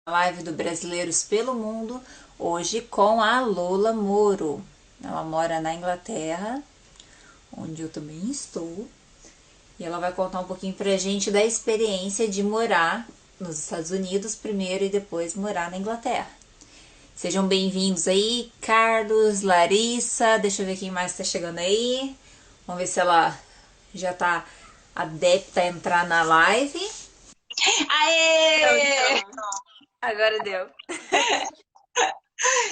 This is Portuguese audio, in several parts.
Live do Brasileiros pelo Mundo, hoje com a Lola Moro. Ela mora na Inglaterra, onde eu também estou, e ela vai contar um pouquinho pra gente da experiência de morar nos Estados Unidos primeiro e depois morar na Inglaterra. Sejam bem-vindos aí, Carlos, Larissa, deixa eu ver quem mais tá chegando aí. Vamos ver se ela já tá adepta a entrar na live. Aê! Pronto, agora deu.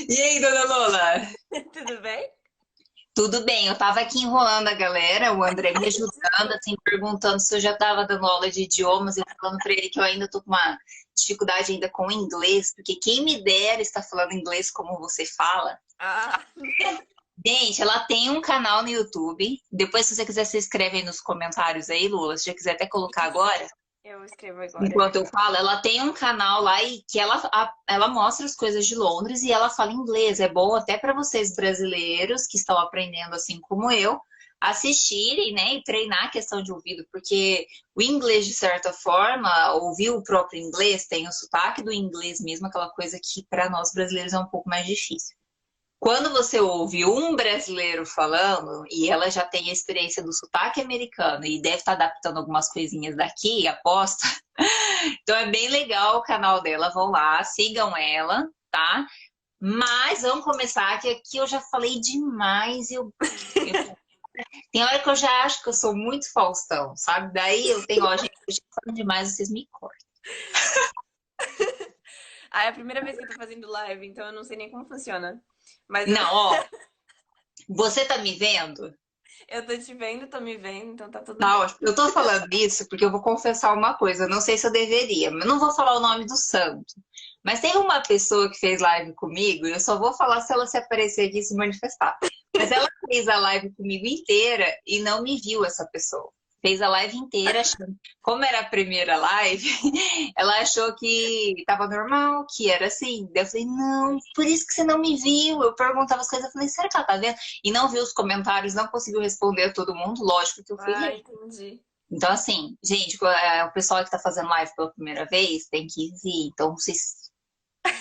E aí, dona Lola? Tudo bem? Tudo bem, eu tava aqui enrolando a galera, o André me ajudando, assim, perguntando se eu já tava dando aula de idiomas, eu falando pra ele que eu ainda tô com uma dificuldade ainda com o inglês, porque quem me dera estar falando inglês como você fala. Ah, Gente, ela tem um canal no YouTube, depois se você quiser, você escreve aí nos comentários aí, Lula, se já quiser até colocar agora. eu escrevo agora. Enquanto eu falo, ela tem um canal lá e que ela mostra as coisas de Londres e ela fala inglês. É bom até para vocês brasileiros que estão aprendendo assim como eu, assistirem, né, e treinar a questão de ouvido, porque o inglês, de certa forma, ouvir o próprio inglês, tem o sotaque do inglês mesmo, aquela coisa que para nós brasileiros é um pouco mais difícil. Quando você ouve um brasileiro falando, e ela já tem a experiência do sotaque americano e deve estar adaptando algumas coisinhas daqui, aposto. Então é bem legal o canal dela, vão lá, sigam ela, tá? Mas vamos começar, que aqui eu já falei demais. Tem hora que eu já acho que eu sou muito Faustão, sabe? Daí eu tenho, ó, gente, eu já falo demais, vocês me cortam. Ah, é a primeira vez que eu tô fazendo live, então eu não sei nem como funciona. Mas eu, Não, ó, você tá me vendo? eu tô te vendo, tô me vendo, então tá tudo Tá bem. ótimo. Eu tô falando isso porque eu vou confessar uma coisa. Eu não sei se eu deveria, mas eu não vou falar o nome do santo. Mas tem uma pessoa que fez live comigo, e eu só vou falar se ela se aparecer aqui e se manifestar. Mas ela fez a live comigo inteira e não me viu essa pessoa. Fez a live inteira, achando, como era a primeira live, ela achou que tava normal, que era assim. Daí eu falei, não, por isso que você não me viu. Eu perguntava as coisas, eu falei, será que ela tá vendo? E não viu os comentários, não conseguiu responder a todo mundo, lógico que eu fui Ah, ler. entendi. Então, assim, gente, o pessoal que tá fazendo live pela primeira vez tem que vir. Então, vocês.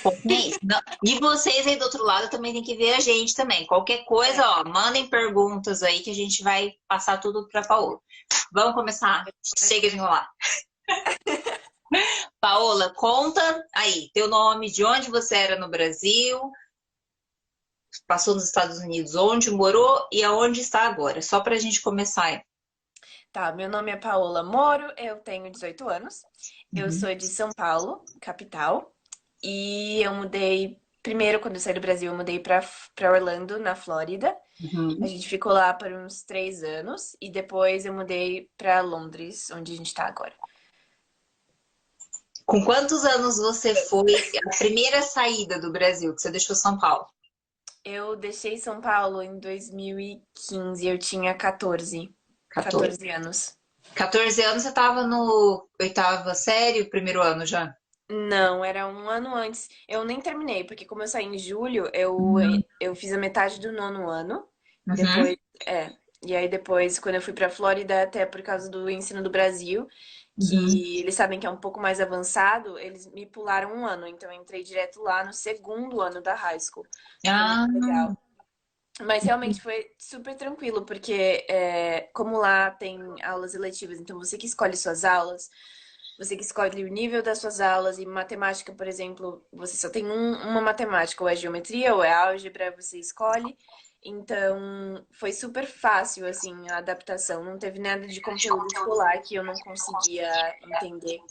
Foquem nisso. E vocês aí do outro lado também tem que ver a gente também. Qualquer coisa, É, ó, mandem perguntas aí que a gente vai passar tudo pra Paola. Vamos começar? Chega de enrolar. Paola, conta aí, teu nome, de onde você era no Brasil, passou nos Estados Unidos, onde morou e aonde está agora. Só pra gente começar aí. tá, meu nome é Paola Moro, eu tenho 18 anos, eu Uhum. sou de São Paulo, capital, e eu mudei, primeiro quando eu saí do Brasil, eu mudei pra Orlando, na Flórida. A Uhum. gente ficou lá por uns 3 anos, e depois eu mudei pra Londres, onde a gente tá agora. Com quantos anos você foi a primeira saída do Brasil, que você deixou São Paulo? Eu deixei São Paulo em 2015, eu tinha 14, 14. 14 anos. 14 anos você estava no oitava série, primeiro ano já? Não, era um ano antes. Eu nem terminei, porque como eu saí em julho, Uhum. eu fiz a metade do nono ano. Uhum. Depois, e aí depois, quando eu fui pra Flórida, até por causa do ensino do Brasil, Uhum. que eles sabem que é um pouco mais avançado, eles me pularam um ano. Então eu entrei direto lá no segundo ano da high school. Foi muito Ah, legal. Mas realmente foi super tranquilo, porque como lá tem aulas eletivas, então você que escolhe suas aulas, você que escolhe o nível das suas aulas, e matemática, por exemplo, você só tem uma matemática, ou é geometria, ou é álgebra, você escolhe. Então foi super fácil, assim, a adaptação. Não teve nada de conteúdo escolar que eu não conseguia entender. Então,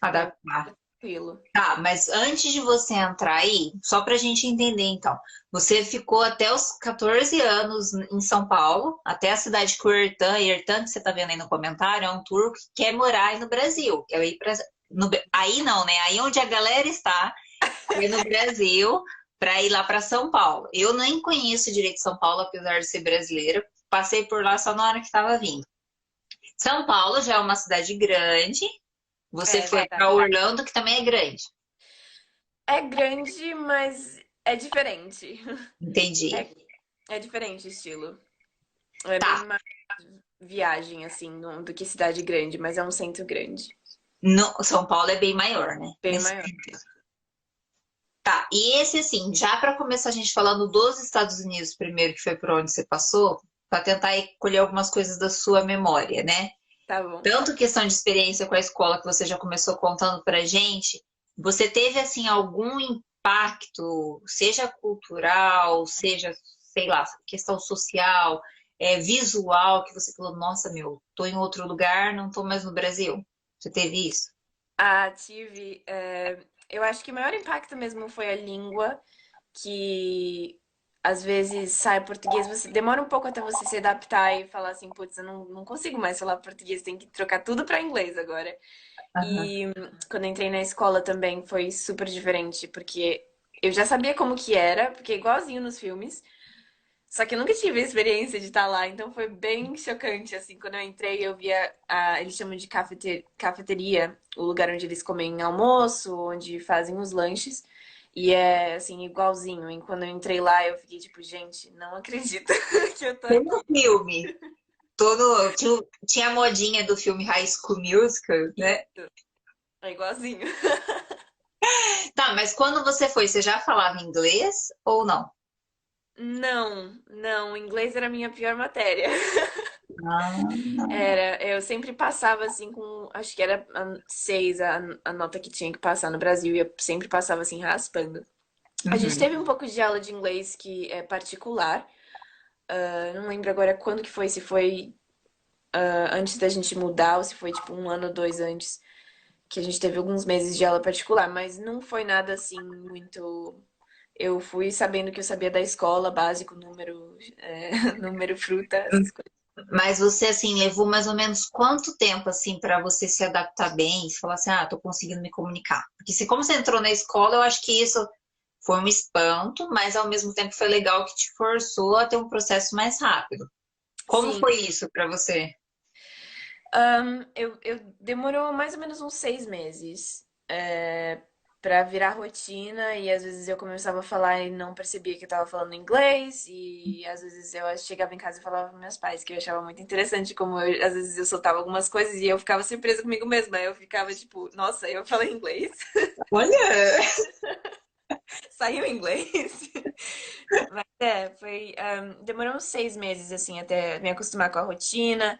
adaptar. tranquilo. Tá, mas antes de você entrar aí, só para a gente entender então, você ficou até os 14 anos em São Paulo, até a cidade que o Ertan, que você tá vendo aí no comentário, é um turco que quer morar aí no Brasil, quer ir para aí não, né? Aí onde a galera está, é no Brasil, para ir lá para São Paulo. Eu nem conheço direito São Paulo, apesar de ser brasileira, passei por lá só na hora que estava vindo. São Paulo já é uma cidade grande. Você É foi para verdade. Orlando, que também é grande. É grande, mas é diferente. Entendi. É, é diferente o estilo. É bem Tá. mais viagem, assim, do que cidade grande, mas é um centro grande. No, São Paulo é bem maior, né? Bem Nesse maior. sentido. Tá, e esse assim, já para começar a gente falando dos Estados Unidos primeiro, que foi por onde você passou, para tentar colher algumas coisas da sua memória, né? Tá bom. Tanto questão de experiência com a escola que você já começou contando pra gente, você teve assim algum impacto, seja cultural, seja, sei lá, questão social, visual, que você falou, nossa, meu, tô em outro lugar, não tô mais no Brasil. Você teve isso? Ah, tive. Eu acho que o maior impacto mesmo foi a língua, que às vezes sai português, você demora um pouco até você se adaptar e falar assim, putz, eu não consigo mais falar português, tem que trocar tudo para inglês agora. Aham. E quando eu entrei na escola também foi super diferente, porque eu já sabia como que era, porque é igualzinho nos filmes. Só que eu nunca tive a experiência de estar lá, então foi bem chocante, assim, quando eu entrei eu via, eles chamam de cafeteria, o lugar onde eles comem almoço, onde fazem os lanches, e é, assim, igualzinho, e quando eu entrei lá eu fiquei tipo, gente, não acredito que eu tô Tem um aqui. filme, tinha a modinha do filme High School Musical, né? Isso, é igualzinho. Tá, mas quando você foi, você já falava inglês ou não? Não, inglês era a minha pior matéria. Ah, Era, eu sempre passava assim com, acho que era a 6 a nota que tinha que passar no Brasil, e eu sempre passava assim raspando. A gente uhum. teve um pouco de aula de inglês que é particular, eu não lembro agora quando que foi, se foi antes da gente mudar ou se foi tipo um ano ou dois antes, que a gente teve alguns meses de aula particular, mas não foi nada assim muito. Eu fui sabendo que eu sabia da escola, básico, número, número, fruta, essas coisas. Mas você, assim, levou mais ou menos quanto tempo, assim, para você se adaptar bem? Se falar assim, ah, tô conseguindo me comunicar. Porque se como você entrou na escola, eu acho que isso foi um espanto, mas ao mesmo tempo foi legal que te forçou a ter um processo mais rápido. Como Sim, foi isso para você? eu demorou mais ou menos uns 6 meses pra virar rotina e às vezes eu começava a falar e não percebia que eu tava falando inglês e às vezes eu chegava em casa e falava para meus pais que eu achava muito interessante como às vezes eu soltava algumas coisas e eu ficava surpresa comigo mesma. Eu ficava tipo, nossa, eu falei inglês? Olha! Saiu inglês? Mas demorou uns 6 meses assim até me acostumar com a rotina.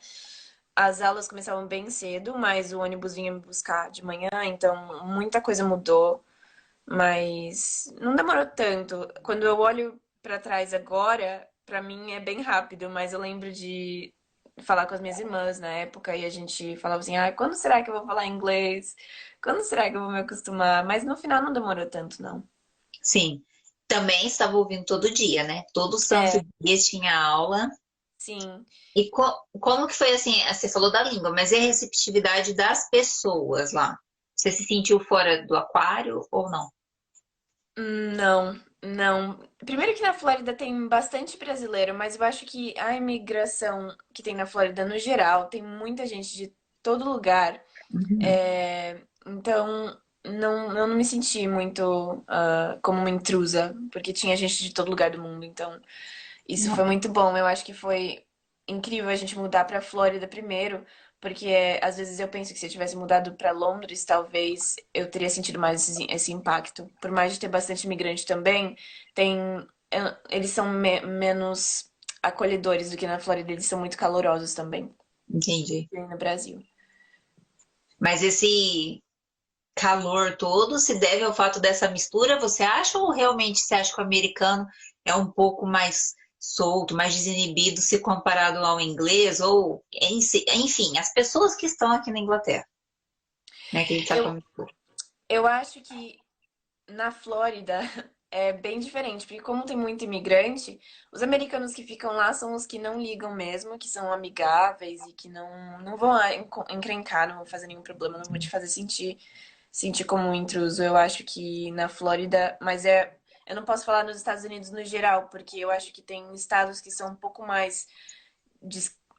As aulas começavam bem cedo, mas o ônibus vinha me buscar de manhã, então muita coisa mudou, mas não demorou tanto. Quando eu olho pra trás agora, pra mim é bem rápido, mas eu lembro de falar com as minhas irmãs na época e a gente falava assim: "Ah, quando será que eu vou falar inglês? Quando será que eu vou me acostumar?" Mas no final não demorou tanto, não. Sim. Também estava ouvindo todo dia, né? Todo santo É, dia tinha aula. sim. E como que foi assim? Você falou da língua, mas e a receptividade das pessoas lá? Você se sentiu fora do aquário ou não? Não, não. Primeiro que na Flórida tem bastante brasileiro, mas eu acho que a imigração que tem na Flórida no geral, tem muita gente de todo lugar. Uhum. Então, eu não me senti muito como uma intrusa, porque tinha gente de todo lugar do mundo. Então, isso foi muito bom. Eu acho que foi incrível a gente mudar pra Flórida primeiro, porque às vezes eu penso que se eu tivesse mudado pra Londres, talvez eu teria sentido mais esse impacto. Por mais de ter bastante imigrante também, tem, eles são menos acolhedores do que na Flórida, eles são muito calorosos também, Entendi. que no Brasil. Mas esse calor todo se deve ao fato dessa mistura, você acha? Ou realmente você acha que o americano é um pouco mais solto, mais desinibido se comparado ao inglês? Ou, enfim, as pessoas que estão aqui na Inglaterra, né? Que a gente está Eu, falando. eu acho que na Flórida é bem diferente, porque como tem muito imigrante, os americanos que ficam lá são os que não ligam mesmo, que são amigáveis e que não vão encrencar, não vão fazer nenhum problema, não vão te fazer sentir como um intruso. Eu acho que na Flórida, mas eu não posso falar nos Estados Unidos no geral, porque eu acho que tem estados que são um pouco mais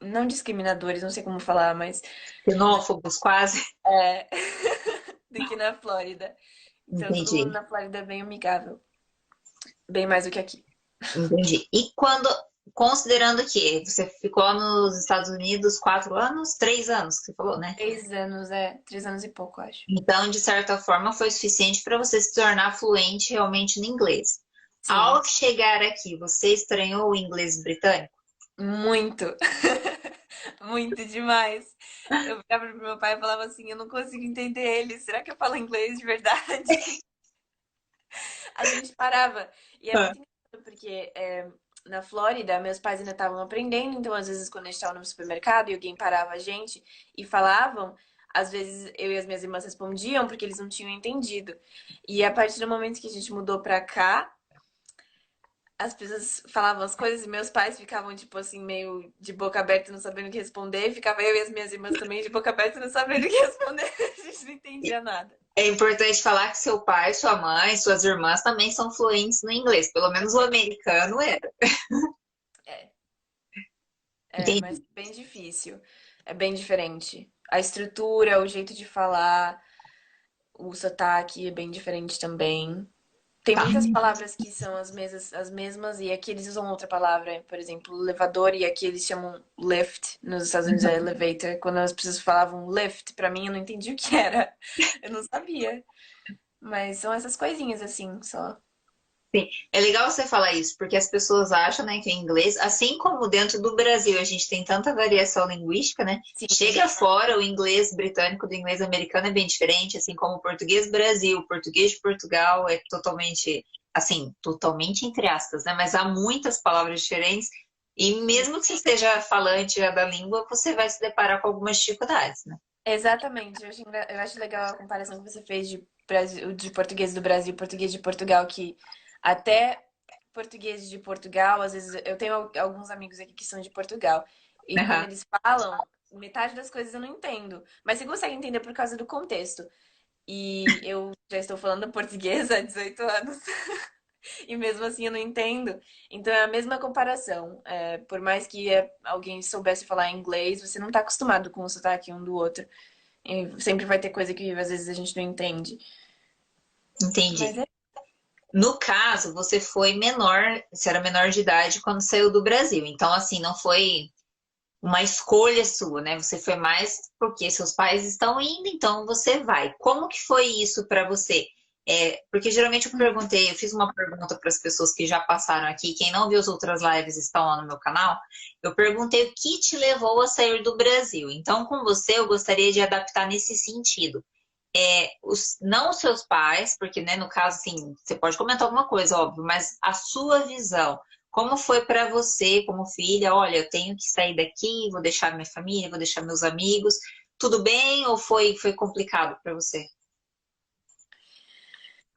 não discriminadores, não sei como falar, mas Xenófobos, quase. é, do que na Flórida. Então todo mundo Entendi, na Flórida é bem amigável. Bem mais do que aqui. entendi. E quando. considerando que você ficou nos Estados Unidos 4 anos, 3 anos, que você falou, né? 3 anos, 3 anos e pouco, acho. Então, de certa forma, foi suficiente para você se tornar fluente realmente no inglês. Sim, Ao chegar aqui, você estranhou o inglês britânico? muito. Muito demais. Eu virava pro meu pai e falava assim, eu não consigo entender ele. Será que eu falo inglês de verdade? A gente parava. E é Ah. muito engraçado porque na Flórida, meus pais ainda estavam aprendendo, então às vezes quando a gente estava no supermercado e alguém parava a gente e falavam, às vezes eu e as minhas irmãs respondiam porque eles não tinham entendido. E a partir do momento que a gente mudou pra cá, as pessoas falavam as coisas e meus pais ficavam, tipo assim, meio de boca aberta, não sabendo o que responder. E ficava eu e as minhas irmãs também de boca aberta, não sabendo o que responder. A gente não entendia nada. É importante falar que seu pai, sua mãe, suas irmãs também são fluentes no inglês. Pelo menos o americano era. É, mas Entendi. é bem difícil. É bem diferente. A estrutura, o jeito de falar, o sotaque é bem diferente também. Tem Tá. muitas palavras que são as mesmas, e aqui eles usam outra palavra, por exemplo, elevador, e aqui eles chamam lift. Nos Estados Unidos é elevator. Quando as pessoas falavam lift, pra mim eu não entendi o que era. Eu não sabia. Mas são essas coisinhas assim, só. Sim. É legal você falar isso, porque as pessoas acham, né, que o inglês, assim como dentro do Brasil a gente tem tanta variação linguística, né? Sim, Chega fora, o inglês britânico do inglês americano é bem diferente, assim como o português Brasil, o português de Portugal é totalmente, assim, totalmente entre aspas, né? Mas há muitas palavras diferentes e sim. mesmo que você esteja falante já da língua, você vai se deparar com algumas dificuldades, né? Exatamente. Eu acho legal a comparação que você fez de, Brasil, de português do Brasil e português de Portugal, que até português de Portugal, às vezes eu tenho alguns amigos aqui que são de Portugal, e quando Aham. eles falam, metade das coisas eu não entendo, mas você consegue entender por causa do contexto. E eu já estou falando português há 18 anos. E mesmo assim eu não entendo. Então é a mesma comparação. Por mais que alguém soubesse falar inglês, você não está acostumado com o sotaque um do outro. E sempre vai ter coisa que às vezes a gente não entende. Mas Entendi. é. No caso, você foi menor, você era menor de idade quando saiu do Brasil. Então, assim, não foi uma escolha sua, né? Você foi mais porque seus pais estão indo, então você vai. Como que foi isso para você? Porque geralmente eu perguntei, eu fiz uma pergunta para as pessoas que já passaram aqui, quem não viu as outras lives estão lá no meu canal. Eu perguntei o que te levou a sair do Brasil. Então, com você, eu gostaria de adaptar nesse sentido. Não os seus pais, porque, né, no caso, assim, você pode comentar alguma coisa, óbvio, mas a sua visão. Como foi para você, como filha? Olha, eu tenho que sair daqui, vou deixar minha família, vou deixar meus amigos. Tudo bem ou foi complicado para você?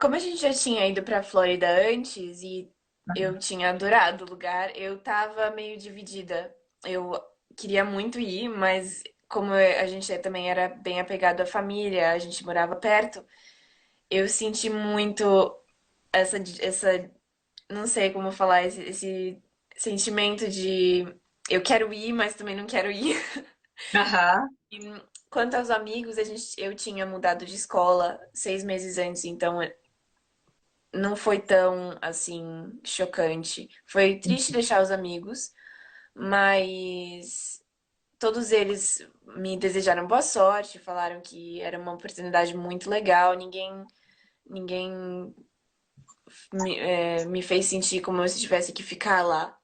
Como a gente já tinha ido pra Flórida antes e eu tinha adorado o lugar, eu tava meio dividida. Eu queria muito ir, mas como a gente também era bem apegado à família, a gente morava perto, eu senti muito essa, não sei como falar, esse sentimento de eu quero ir, mas também não quero ir. Aham, E quanto aos amigos, eu tinha mudado de escola 6 meses antes, então não foi tão assim chocante. Foi triste deixar os amigos, mas todos eles me desejaram boa sorte, falaram que era uma oportunidade muito legal. Ninguém me fez sentir como se tivesse que ficar lá.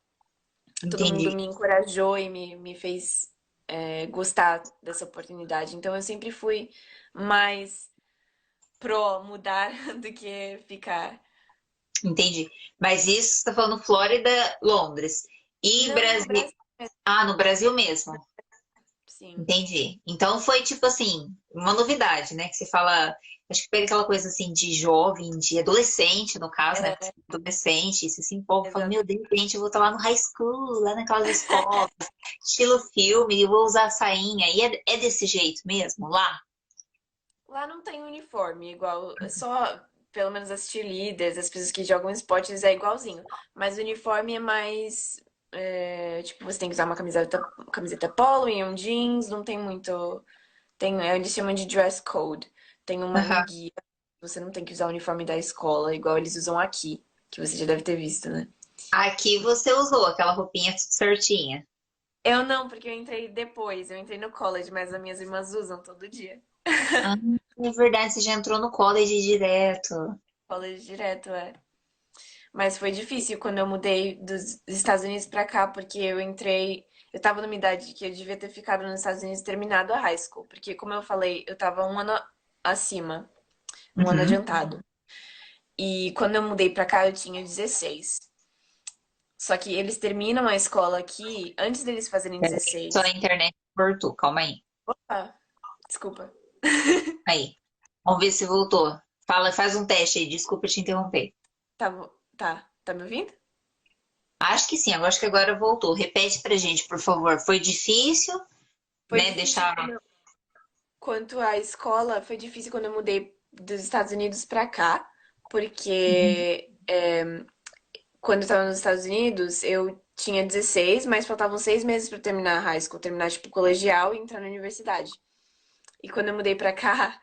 Todo mundo entendi. me encorajou e me fez gostar dessa oportunidade. Então eu sempre fui mais pro mudar do que ficar. Entendi. Mas isso, você está falando Flórida, Londres. E Não, no Brasil. Brasil mesmo, Ah, no Brasil mesmo. sim. Entendi. Então foi tipo assim, uma novidade, né? Que você fala, acho que foi aquela coisa assim de jovem, de adolescente, no caso, né? Porque É, você é adolescente, você se empolga, fala, exato. meu, de repente eu vou estar lá no high school, lá naquelas escolas, estilo filme, e vou usar sainha. E é desse jeito mesmo, lá? Lá não tem uniforme igual, é só pelo menos as cheerleaders, as pessoas que jogam esportes é igualzinho. Mas o uniforme é mais tipo, você tem que usar uma camiseta polo e um jeans, não tem muito. Eles chamam de dress code. Tem um Aham. guia. Você não tem que usar o uniforme da escola, igual eles usam aqui, que você já deve ter visto, né? Aqui você usou aquela roupinha tudo certinha. Eu não, porque eu entrei depois, eu entrei no college, mas as minhas irmãs usam todo dia. Ah, é verdade, você já entrou no college direto. College direto, é. Mas foi difícil quando eu mudei dos Estados Unidos pra cá, porque eu entrei. Eu tava numa idade que eu devia ter ficado nos Estados Unidos e terminado a high school. Porque, como eu falei, eu tava um ano acima, um ano Uhum. adiantado. E quando eu mudei pra cá, eu tinha 16. Só que eles terminam a escola aqui antes deles fazerem Peraí, só a 16. internet cortou, calma aí. Ah, desculpa. Aí, vamos ver se voltou. Fala, faz um teste aí, desculpa te interromper. Tá, tá me ouvindo? Acho que sim, eu acho que agora voltou. Repete pra gente, por favor. Foi difícil, Foi né? difícil Deixar. quanto à escola, foi difícil quando eu mudei dos Estados Unidos pra cá, Uhum. porque quando eu tava nos Estados Unidos, eu tinha 16, mas faltavam 6 meses pra eu terminar a high school, terminar, tipo, colegial e entrar na universidade. E quando eu mudei pra cá,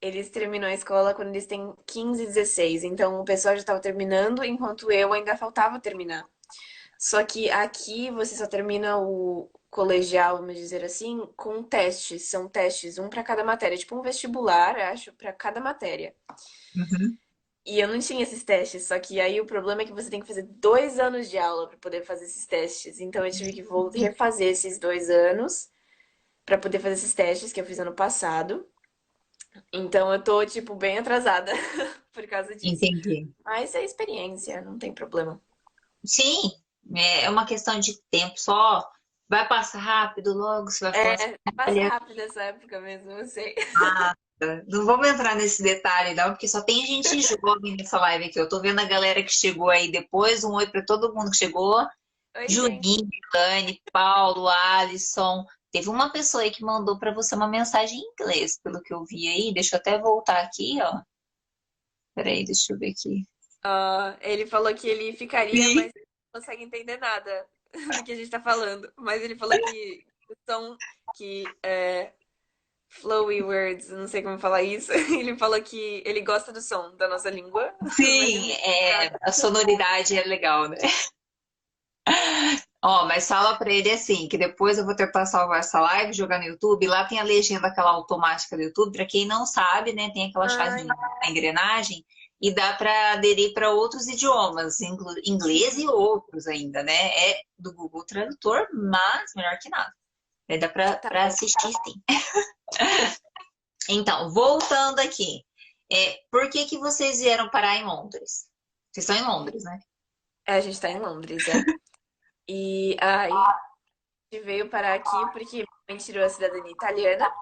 eles terminam a escola quando eles têm 15 e 16. Então o pessoal já tava terminando, enquanto eu ainda faltava terminar. Só que aqui você só termina o colegial, vamos dizer assim, com testes. São testes, um pra cada matéria, tipo um vestibular, acho, pra cada matéria. Uhum. E eu não tinha esses testes, só que aí o problema é que você tem que fazer 2 anos de aula pra poder fazer esses testes. Então eu tive que refazer esses 2 anos pra poder fazer esses testes que eu fiz ano passado. Então eu tô, tipo, bem atrasada por causa disso. Entendi. Mas é experiência, não tem problema. Sim, é uma questão de tempo só. Vai passar rápido logo, você vai falar assim, É, passa olha, rápido essa época mesmo, eu sei. não vamos entrar nesse detalhe, não, porque só tem gente jovem nessa live aqui. Eu tô vendo a galera que chegou aí depois. Um oi pra todo mundo que chegou. Oi, gente. Juninho, Dani, Paulo, Alisson. Teve uma pessoa aí que mandou pra você uma mensagem em inglês, pelo que eu vi aí. Deixa eu até voltar aqui, ó. Peraí, deixa eu ver aqui. Ah, ele falou que ele ficaria, Sim. mas não consegue entender nada do que a gente tá falando. Mas ele falou que o som que é flowy words, não sei como falar isso. Ele falou que ele gosta do som da nossa língua, mas não Sim, entende é, nada. a sonoridade é legal, né? Ó, mas fala pra ele assim, que depois eu vou tentar salvar essa live, jogar no YouTube. Lá tem a legenda, aquela automática do YouTube. Pra quem não sabe, né, tem aquela Ai, chavinha na engrenagem e dá pra aderir para outros idiomas, inglês e outros ainda, né? É do Google Tradutor, mas melhor que nada. Aí dá tá pra bom. assistir sim. Então, voltando aqui. Por que que vocês vieram parar em Londres? Vocês estão em Londres, né? É, a gente tá em Londres, é. E aí a gente veio parar aqui porque minha mãe tirou a cidadania italiana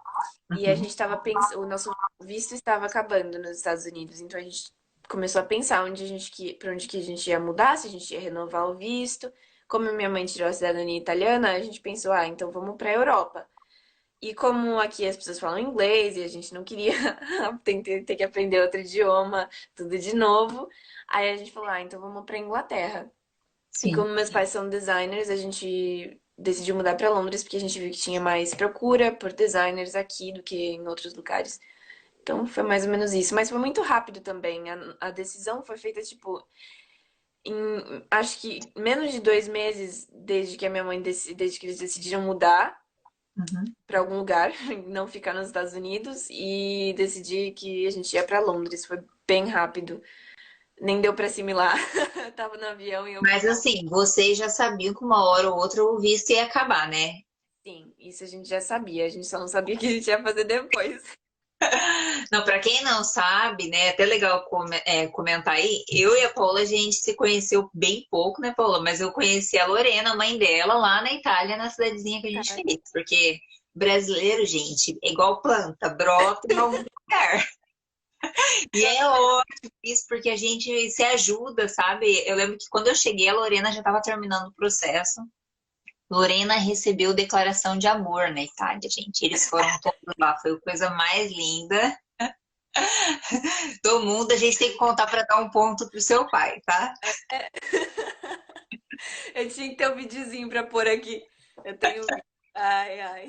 e a Uhum. gente tava pensando, o nosso visto estava acabando nos Estados Unidos, então a gente começou a pensar para onde que a gente ia mudar, se a gente ia renovar o visto. Como minha mãe tirou a cidadania italiana, a gente pensou, ah, então vamos para a Europa. E como aqui as pessoas falam inglês e a gente não queria ter que aprender outro idioma, tudo de novo, aí a gente falou, ah, então vamos para Inglaterra. E Sim. como meus pais são designers, a gente decidiu mudar para Londres porque a gente viu que tinha mais procura por designers aqui do que em outros lugares. Então foi mais ou menos isso. Mas foi muito rápido também. A decisão foi feita, tipo, acho que menos de 2 meses desde que a minha mãe, desde que eles decidiram mudar Uhum. para algum lugar, não ficar nos Estados Unidos, e decidir que a gente ia para Londres. Foi bem rápido. Nem deu para assimilar. Eu tava no avião e eu Mas assim, vocês já sabiam que uma hora ou outra o visto ia acabar, né? sim, isso a gente já sabia, a gente só não sabia o que a gente ia fazer depois. Não, para quem não sabe, né? É até legal comentar aí. Eu e a Paula, a gente se conheceu bem pouco, né, Paula? Mas eu conheci a Lorena, a mãe dela, lá na Itália, na cidadezinha que a gente Tá. fez. Porque brasileiro, gente, é igual planta, brota em algum lugar. E é ótimo isso, porque a gente se ajuda, sabe? Eu lembro que quando eu cheguei, a Lorena já estava terminando o processo. Lorena recebeu declaração de amor na Itália, gente. Eles foram todos lá, foi a coisa mais linda do mundo. A gente tem que contar para dar um ponto pro seu pai, tá? Eu tinha que ter um videozinho pra pôr aqui. Eu tenho. Ai, ai.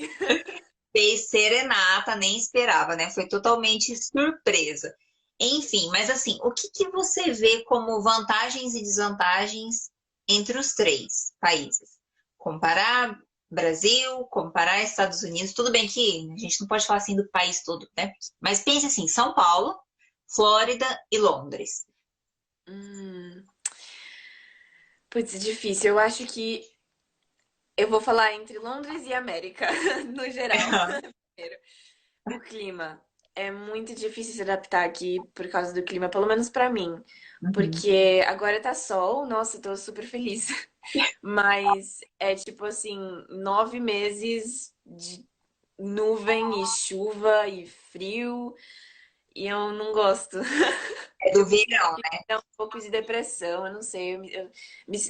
Fez serenata, nem esperava, né? Foi totalmente surpresa. Enfim, mas assim, o que que você vê como vantagens e desvantagens? entre os três países. Comparar Brasil, comparar Estados Unidos, tudo bem que a gente não pode falar assim do país todo, né? Mas pense assim, São Paulo, Flórida e Londres. Hum, putz, difícil. Eu acho que eu vou falar entre Londres e América, no geral. Primeiro, o clima. É muito difícil se adaptar aqui por causa do clima, pelo menos pra mim. Uhum. Porque agora tá sol, nossa, eu tô super feliz. Mas é tipo assim, 9 meses de nuvem e chuva e frio, e eu não gosto. É do Eu costumo verão. ter um pouco de depressão, eu não sei,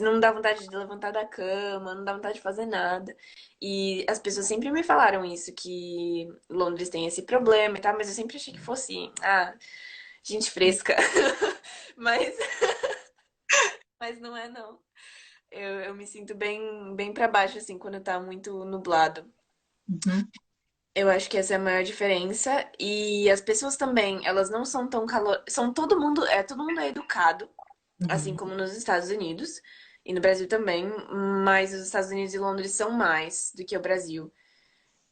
não dá vontade de levantar da cama, não dá vontade de fazer nada. E as pessoas sempre me falaram isso, que Londres tem esse problema e tal, mas eu sempre achei que fosse, gente fresca. Mas, mas não é não. Eu me sinto bem para baixo, assim, quando tá muito nublado. Uhum. Eu acho que essa é a maior diferença. E as pessoas também, elas não são tão calor... São todo mundo é educado, assim Uhum. como nos Estados Unidos. E no Brasil também, mas os Estados Unidos e Londres são mais do que o Brasil.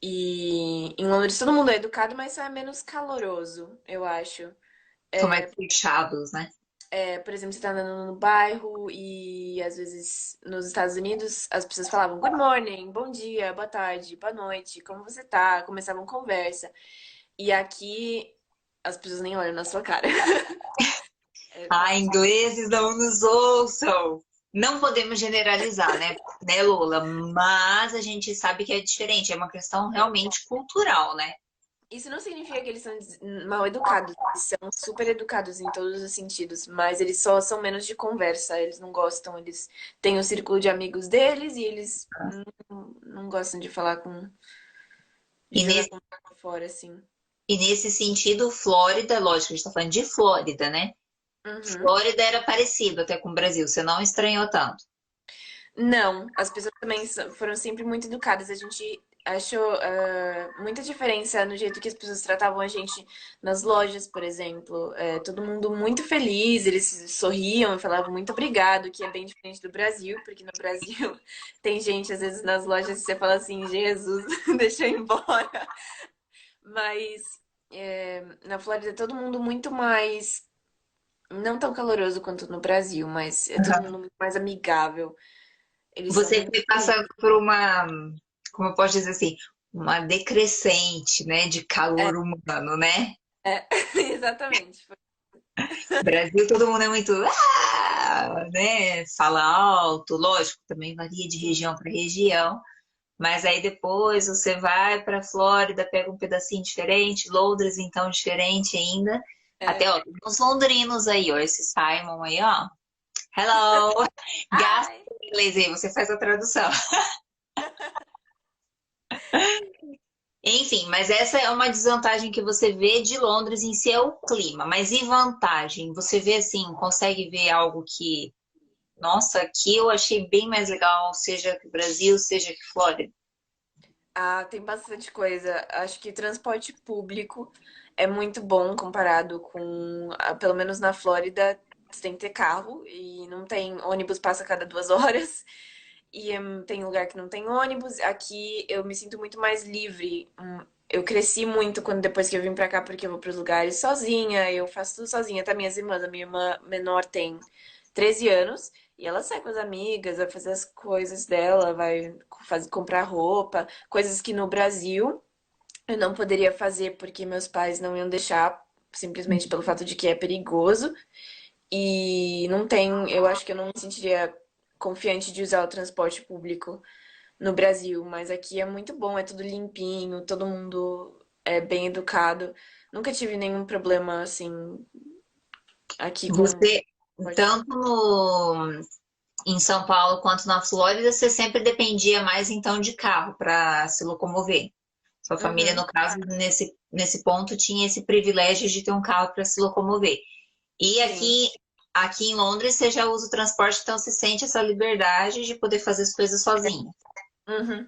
E em Londres todo mundo é educado, mas só é menos caloroso, eu acho. São mais fechados, né? Por exemplo, você tá andando no bairro e às vezes nos Estados Unidos as pessoas falavam good morning, bom dia, boa tarde, boa noite, como você tá? Começavam conversa. E aqui as pessoas nem olham na sua cara. É, Ah, ingleses não nos ouçam. Não podemos generalizar, né, Lola? Mas a gente sabe que é diferente, é uma questão realmente cultural, né? isso não significa que eles são mal educados, eles são super educados em todos os sentidos, mas eles só são menos de conversa, eles não gostam, eles têm o círculo de amigos deles e eles não gostam de falar de E jogar nesse, com fora, assim. e nesse sentido, Flórida, lógico, a gente tá falando de Flórida, né? Uhum. Flórida era parecido até com o Brasil, você não estranhou tanto. Não, as pessoas também foram sempre muito educadas. A gente achou muita diferença no jeito que as pessoas tratavam a gente nas lojas, por exemplo. Todo mundo muito feliz, eles sorriam e falavam muito obrigado, que é bem diferente do Brasil, porque no Brasil tem gente, às vezes, nas lojas que você fala assim, Jesus, deixa eu ir embora. Mas na Flórida, todo mundo muito mais. Não tão caloroso quanto no Brasil, mas é todo Uhum. mundo muito mais amigável. Eles são Você muito foi felizes. passando por uma, como eu posso dizer assim, uma decrescente, né, de calor humano, né? É, exatamente. Brasil, todo mundo é muito, né? Fala alto, lógico, também varia de região para região. Mas aí depois você vai para Flórida, pega um pedacinho diferente, Londres então diferente ainda. Até, É. ó, os londrinos aí, ó, esse Simon aí, ó. Hello! Gasta Ai, o inglês aí, você faz a tradução. Enfim, mas essa é uma desvantagem que você vê de Londres em si é o clima. Mas e vantagem? Você vê assim, consegue ver algo que, nossa, aqui eu achei bem mais legal, seja que Brasil, seja que Flórida. tem bastante coisa. Acho que transporte público é muito bom comparado com, pelo menos na Flórida, você tem que ter carro e não tem ônibus passa a cada 2 horas. E tem lugar que não tem ônibus. Aqui eu me sinto muito mais livre. Eu cresci muito quando depois que eu vim pra cá, porque eu vou pros lugares sozinha, eu faço tudo sozinha. Até minhas irmãs, a minha irmã menor tem 13 anos e ela sai com as amigas, vai fazer as coisas dela, vai comprar roupa, coisas que no Brasil eu não poderia fazer porque meus pais não iam deixar, simplesmente pelo fato de que é perigoso. E não tem, eu acho que eu não me sentiria confiante de usar o transporte público no Brasil, mas aqui é muito bom, é tudo limpinho, todo mundo é bem educado. Nunca tive nenhum problema assim aqui com Você, transporte tanto no, em São Paulo quanto na Flórida, você sempre dependia mais então de carro para se locomover. Sua público. família, Uhum. no caso, nesse ponto, tinha esse privilégio de ter um carro para se locomover. E Sim. aqui em Londres, você já usa o transporte, então você sente essa liberdade de poder fazer as coisas sozinho. Uhum.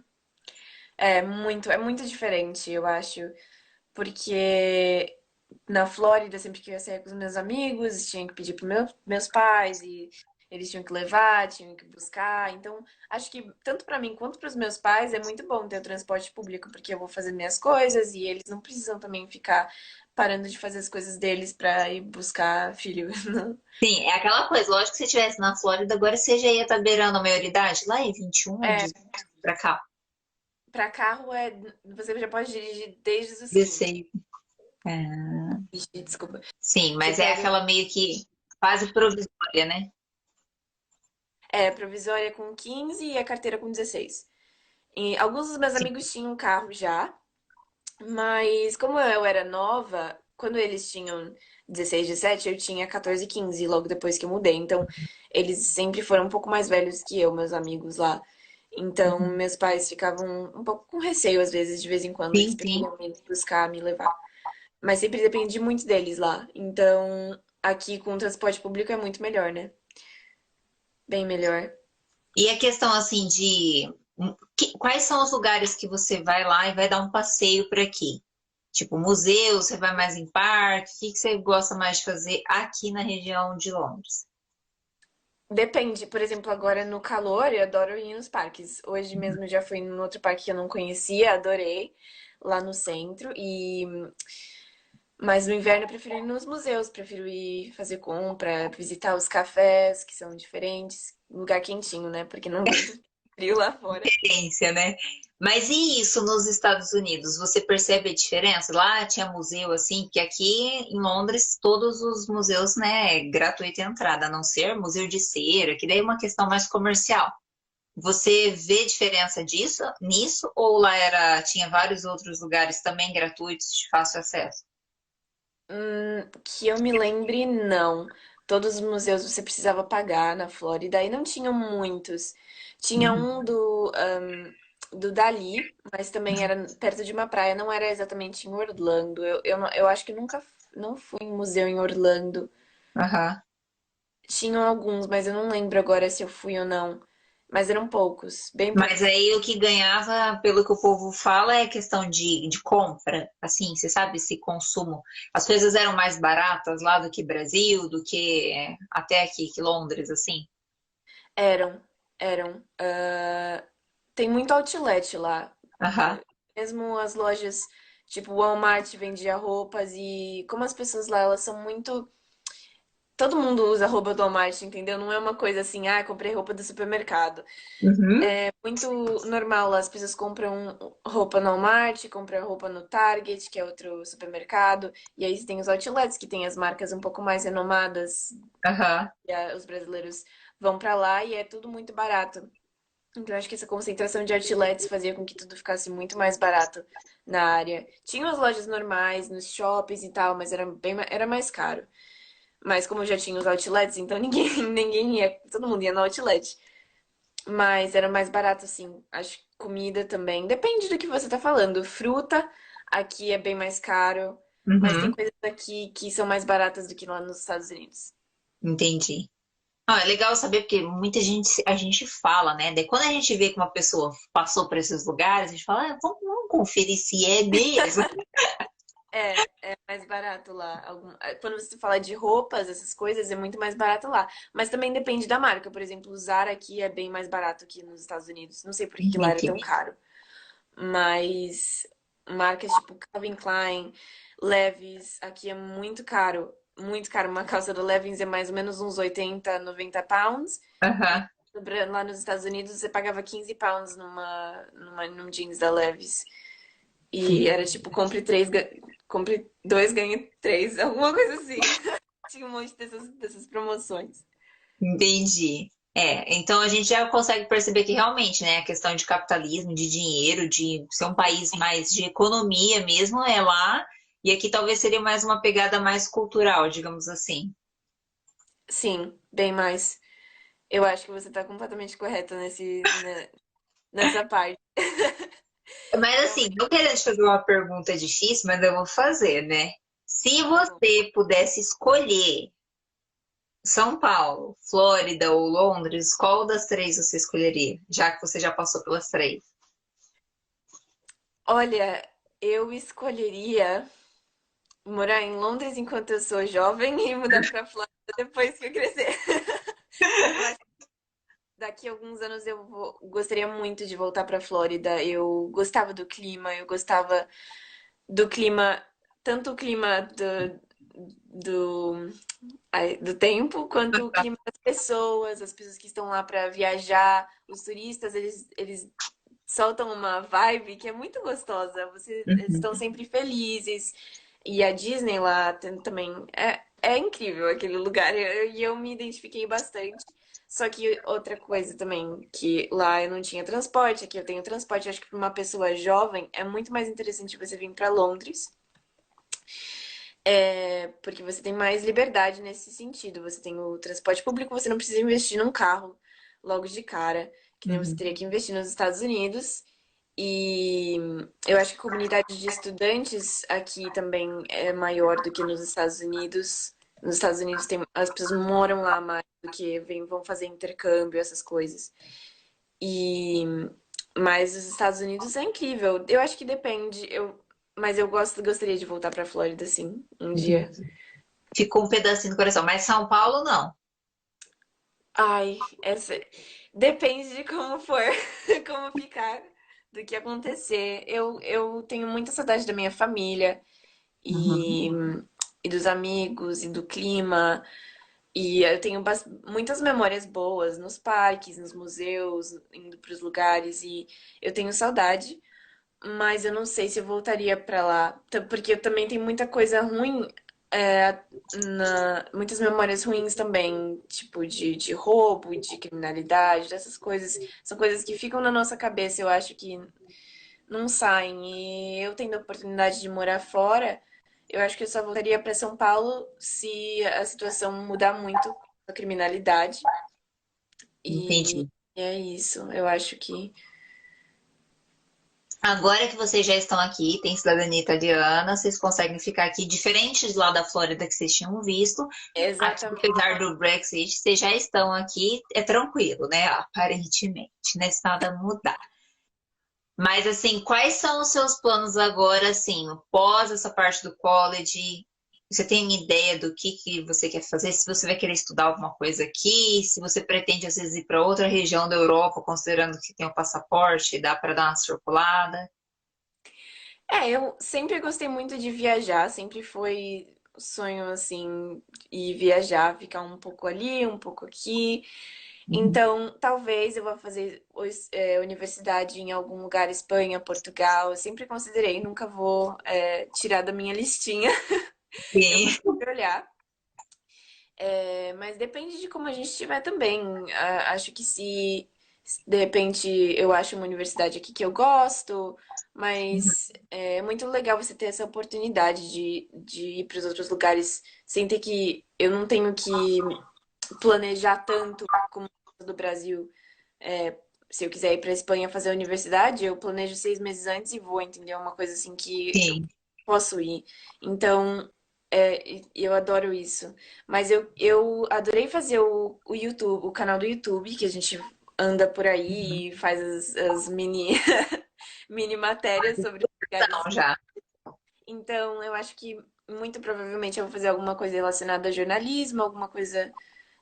É muito diferente, eu acho, porque na Flórida, sempre que eu ia sair com os meus amigos, tinha que pedir para meus pais eles tinham que levar, tinham que buscar. Então, acho que tanto para mim quanto para os meus pais é muito bom ter o transporte público, porque eu vou fazer minhas coisas e eles não precisam também ficar parando de fazer as coisas deles para ir buscar filho. Sim, é aquela coisa. Lógico que se estivesse na Flórida, agora você já ia estar beirando a maioridade. Lá é 21 ou É, 18 pra cá. para carro você já pode dirigir desde os 15. 16. É, Desculpa. sim, Você mas é pega aquela meio que fase provisória, né? provisória com 15 e a carteira com 16. E alguns dos meus Sim. amigos tinham carro já, mas como eu era nova, quando eles tinham 16, 17, eu tinha 14, 15, logo depois que eu mudei. Então, eles sempre foram um pouco mais velhos que eu, meus amigos lá. Então, Uhum. meus pais ficavam um pouco com receio, às vezes, de vez em quando, eles Sim, sim. preferiam me buscar, me levar. Mas sempre depende muito deles lá. Então, aqui com o transporte público é muito melhor, né? Bem melhor. E a questão assim de quais são os lugares que você vai lá e vai dar um passeio por aqui? Tipo, museu, você vai mais em parque? O que que você gosta mais de fazer aqui na região de Londres? Depende, por exemplo, agora no calor, eu adoro ir nos parques. Hoje mesmo eu já fui num outro parque que eu não conhecia, adorei, lá no centro. Mas no inverno eu prefiro ir nos museus, prefiro ir fazer compra, visitar os cafés, que são diferentes, lugar quentinho, né? Porque não aguento frio lá fora. Experiência, né? Mas e isso nos Estados Unidos? Você percebe a diferença? Lá tinha museu assim, porque aqui em Londres todos os museus, né, é gratuita a entrada, a não ser museu de cera, que daí é uma questão mais comercial. Você vê diferença disso, nisso, ou lá tinha vários outros lugares também gratuitos de fácil acesso? Que eu me lembre, não. Todos os museus você precisava pagar na Flórida e não tinham muitos. Tinha Uhum. um do Dali, mas também era perto de uma praia, não era exatamente em Orlando. Eu acho que nunca não fui em museu em Orlando. Aham. Tinham alguns, mas eu não lembro agora se eu fui ou não. Mas eram poucos, bem Mas poucos. aí o que ganhava, pelo que o povo fala, é questão de compra. Assim, você sabe, esse consumo. As coisas eram mais baratas lá do que Brasil, do que até aqui, que Londres, assim. Eram, eram. Tem muito outlet lá. Aham. Mesmo as lojas, tipo Walmart vendia roupas e como as pessoas lá, elas são muito. Todo mundo usa roupa do Walmart, entendeu? Não é uma coisa assim, ah, comprei roupa do supermercado. Uhum. É muito normal, as pessoas compram roupa no Walmart, compram roupa no Target, que é outro supermercado, e aí tem os outlets, que tem as marcas um pouco mais renomadas, Aham. e os brasileiros vão pra lá e é tudo muito barato. Então, eu acho que essa concentração de outlets fazia com que tudo ficasse muito mais barato na área. Tinha as lojas normais, nos shoppings e tal, mas era mais caro. Mas como já tinha os outlets, então ninguém, ninguém ia, todo mundo ia no outlet. Mas era mais barato, assim. Acho que comida também. Depende do que você tá falando. Fruta, aqui é bem mais caro, mas tem Uhum. coisas aqui que são mais baratas do que lá nos Estados Unidos. Entendi. Ah, é legal saber porque muita gente a gente fala, né? Daí quando a gente vê que uma pessoa passou por esses lugares, a gente fala, ah, vamos conferir se é mesmo. É mais barato lá. Quando você fala de roupas, essas coisas, é muito mais barato lá. Mas também depende da marca. Por exemplo, o Zara aqui é bem mais barato que nos Estados Unidos. Não sei por que que lá era tão Entendi. caro. Mas marcas tipo Calvin Klein, Levi's, aqui é muito caro. Muito caro. Uma calça da Levi's é mais ou menos uns 80, 90 pounds. E Aham. lá nos Estados Unidos você pagava 15 pounds num jeans da Levi's. E era tipo, compre dois, ganhe três, alguma coisa assim. Tinha um monte dessas promoções. Entendi. É, então a gente já consegue perceber que realmente, né, a questão de capitalismo, de dinheiro, de ser um país mais de economia mesmo, é lá, e aqui talvez seria mais uma pegada mais cultural, digamos assim. Sim, bem mais. Eu acho que você tá completamente correta nessa parte. Mas assim, Realmente, não querendo te fazer uma pergunta difícil, mas eu vou fazer, né? Se tá bom. você pudesse escolher São Paulo, Flórida ou Londres, qual das três você escolheria? Já que você já passou pelas três. Olha, eu escolheria morar em Londres enquanto eu sou jovem e mudar pra Flórida depois que eu crescer. Eu acho que daqui a alguns anos gostaria muito de voltar pra Flórida. Eu gostava do clima, eu gostava do clima, tanto o clima do, do tempo, quanto o clima das pessoas, as pessoas que estão lá pra viajar, os turistas, eles soltam uma vibe que é muito gostosa. Eles estão Uhum. sempre felizes. E a Disney lá também é incrível aquele lugar. E eu me identifiquei bastante. Só que outra coisa também, que lá eu não tinha transporte, aqui eu tenho transporte. Acho que para uma pessoa jovem é muito mais interessante você vir para Londres, porque você tem mais liberdade nesse sentido. Você tem o transporte público, você não precisa investir num carro logo de cara, que nem você Uhum. teria que investir nos Estados Unidos. E eu acho que a comunidade de estudantes aqui também é maior do que nos Estados Unidos. Nos Estados Unidos as pessoas moram lá mais do que vão fazer intercâmbio, essas coisas. E mas os Estados Unidos é incrível. Eu acho que depende. Mas gostaria de voltar para Flórida, sim, um dia. Ficou um pedacinho do coração, mas São Paulo não. Ai, essa depende de como for, como ficar, do que acontecer. Eu tenho muita saudade da minha família. Uhum. e, e dos amigos e do clima. E eu tenho muitas memórias boas nos parques, nos museus, indo para os lugares e eu tenho saudade, mas eu não sei se eu voltaria para lá, porque eu também tenho muita coisa ruim, muitas memórias ruins também, tipo de roubo, de criminalidade, dessas coisas. São coisas que ficam na nossa cabeça, eu acho que não saem. E eu tendo a oportunidade de morar fora, eu acho que eu só voltaria para São Paulo se a situação mudar muito com a criminalidade. E Entendi. é isso. Eu acho que Agora que vocês já estão aqui, têm cidadania italiana, vocês conseguem ficar aqui, diferente de lá da Flórida que vocês tinham visto. Aqui, exatamente. apesar do Brexit, vocês já estão aqui, é tranquilo, né? Aparentemente, né? Se nada mudar. Mas assim, quais são os seus planos agora, assim, pós essa parte do college? Você tem ideia do que você quer fazer? Se você vai querer estudar alguma coisa aqui, se você pretende às vezes ir para outra região da Europa, considerando que tem o passaporte, dá para dar uma circulada? Eu sempre gostei muito de viajar, sempre foi sonho assim, ir viajar, ficar um pouco ali, um pouco aqui. Uhum. Então, talvez eu vá fazer universidade em algum lugar, Espanha, Portugal. Eu sempre considerei, nunca vou tirar da minha listinha. Eu vou Sim. sempre olhar. Mas depende de como a gente estiver também. Acho que se de repente eu acho uma universidade aqui que eu gosto, mas é muito legal você ter essa oportunidade de ir para os outros lugares sem ter que. Eu não tenho que planejar tanto como do Brasil. É, se eu quiser ir para Espanha fazer a universidade, eu planejo 6 meses antes e vou, entendeu? Uma coisa assim que eu Sim. posso ir. Então, eu adoro isso. Mas eu adorei fazer o YouTube, o canal do YouTube, que a gente anda por aí e faz as mini, mini matérias sobre os lugares. Então, já. Então, eu acho que muito provavelmente eu vou fazer alguma coisa relacionada a jornalismo, alguma coisa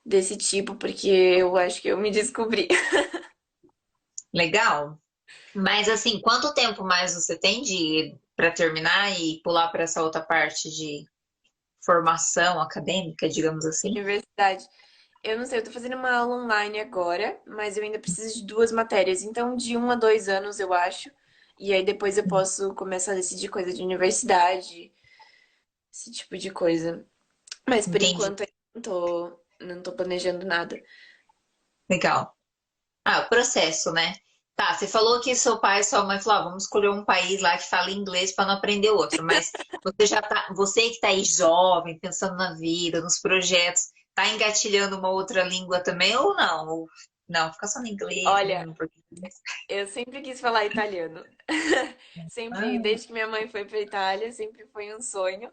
desse tipo, porque eu acho que eu me descobri. Legal. Mas assim, quanto tempo mais você tem de para terminar e pular para essa outra parte de formação acadêmica, digamos assim? Universidade. Eu não sei, eu tô fazendo uma aula online agora, mas eu ainda preciso de 2 matérias, então de 1 a 2 anos eu acho. E aí depois eu posso começar a decidir coisa de universidade, esse tipo de coisa. Mas por Entendi. enquanto eu não tô planejando nada. Legal. Ah, o processo, né? Tá, você falou que seu pai e sua mãe falaram, vamos escolher um país lá que fala inglês para não aprender outro, mas você já tá, você que tá aí jovem, pensando na vida, nos projetos, tá engatilhando uma outra língua também ou não? Não, fica só no inglês, Olha, no português. eu sempre quis falar italiano. Sempre, Ah, desde que minha mãe foi pra Itália, sempre foi um sonho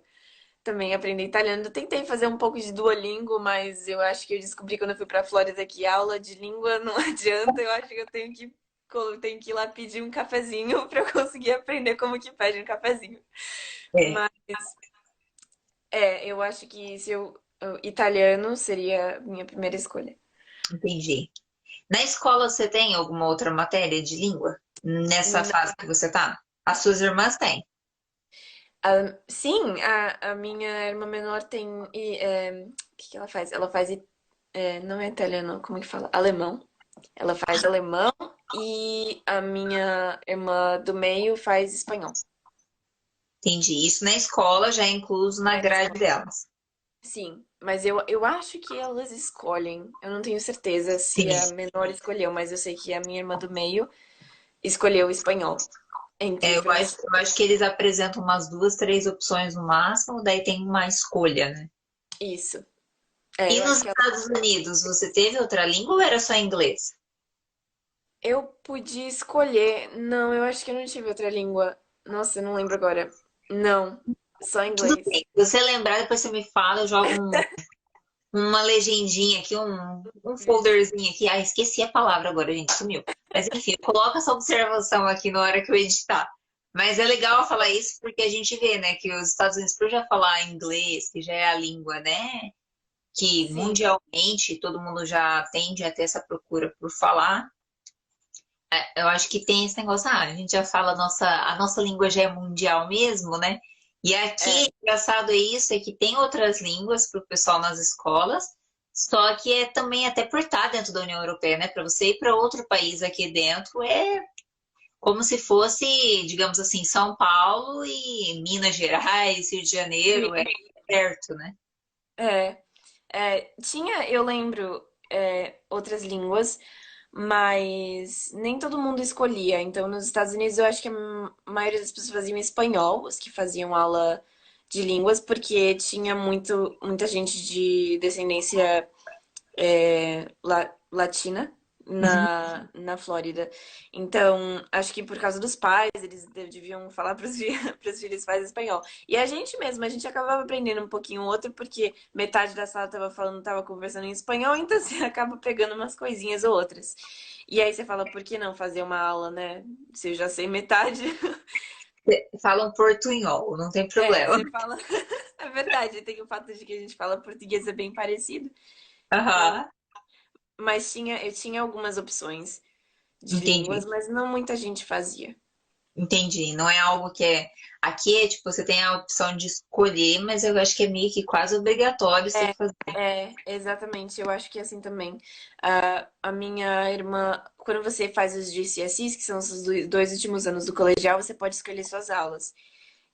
também aprender italiano. Eu tentei fazer um pouco de Duolingo, mas eu acho que eu descobri quando eu fui pra Flórida que aula de língua não adianta. Eu acho que eu tenho que ir lá pedir um cafezinho pra eu conseguir aprender como que pede um cafezinho. é. Mas eu acho que se italiano seria a minha primeira escolha. Entendi. Na escola você tem alguma outra matéria de língua? Nessa fase que você tá? As suas irmãs têm. Sim, a minha irmã menor tem. O que que ela faz? Ela faz. Não é italiano, como é que fala? Alemão. Ela faz alemão e a minha irmã do meio faz espanhol. Entendi. Isso na escola já é incluso na É, na grade escola. delas. Sim, mas eu acho que elas escolhem. Eu não tenho certeza se a Sim. menor escolheu, mas eu sei que a minha irmã do meio escolheu o espanhol entre É, o francês. eu acho que eles apresentam umas duas, três opções no máximo, daí tem uma escolha, né? Isso. E Eu nos acho que Estados Unidos, você teve outra língua ou era só inglês? eu podia escolher. Não, eu acho que eu não tive outra língua. Nossa, eu não lembro agora. Não, só Tudo inglês. bem. Se você lembrar, depois você me fala, eu jogo uma legendinha aqui, um folderzinho aqui. Ah, esqueci a palavra agora, gente, sumiu. Mas enfim, coloca essa observação aqui na hora que eu editar. Mas é legal falar isso porque a gente vê, né, que os Estados Unidos, por já falar inglês, que já é a língua, né, que Sim, mundialmente todo mundo já tende a ter essa procura por falar, eu acho que tem esse negócio, a gente já fala, a nossa língua já é mundial mesmo, né? E é. aqui, engraçado é isso, é que tem outras línguas para o pessoal nas escolas, só que é também até por estar dentro da União Europeia, né? Para você ir para outro país aqui dentro é como se fosse, digamos assim, São Paulo e Minas Gerais, Rio de Janeiro, é perto, né? É, tinha, eu lembro, outras línguas, mas nem todo mundo escolhia. Então, nos Estados Unidos, eu acho que a maioria das pessoas faziam espanhol, os que faziam aula de línguas, porque tinha muita gente de descendência latina Uhum. na Flórida. Então, acho que por causa dos pais, eles deviam falar para os pros filhos faz espanhol. E a gente mesmo, a gente acabava aprendendo um pouquinho o outro, porque metade da sala tava conversando em espanhol, então você acaba pegando umas coisinhas ou outras. E aí você fala, por que não fazer uma aula, né? Se eu já sei metade. Falam portunhol, não tem problema. Você fala. É verdade, tem o fato de que a gente fala português é bem parecido. Então, Aham, mas eu tinha algumas opções de entendi. línguas, mas não muita gente fazia. Entendi. Não é algo que é. Aqui é tipo, você tem a opção de escolher, mas eu acho que é meio que quase obrigatório você fazer. Exatamente, eu acho que é assim também. A minha irmã, quando você faz os GCSEs, que são os dois últimos anos do colegial, você pode escolher suas aulas.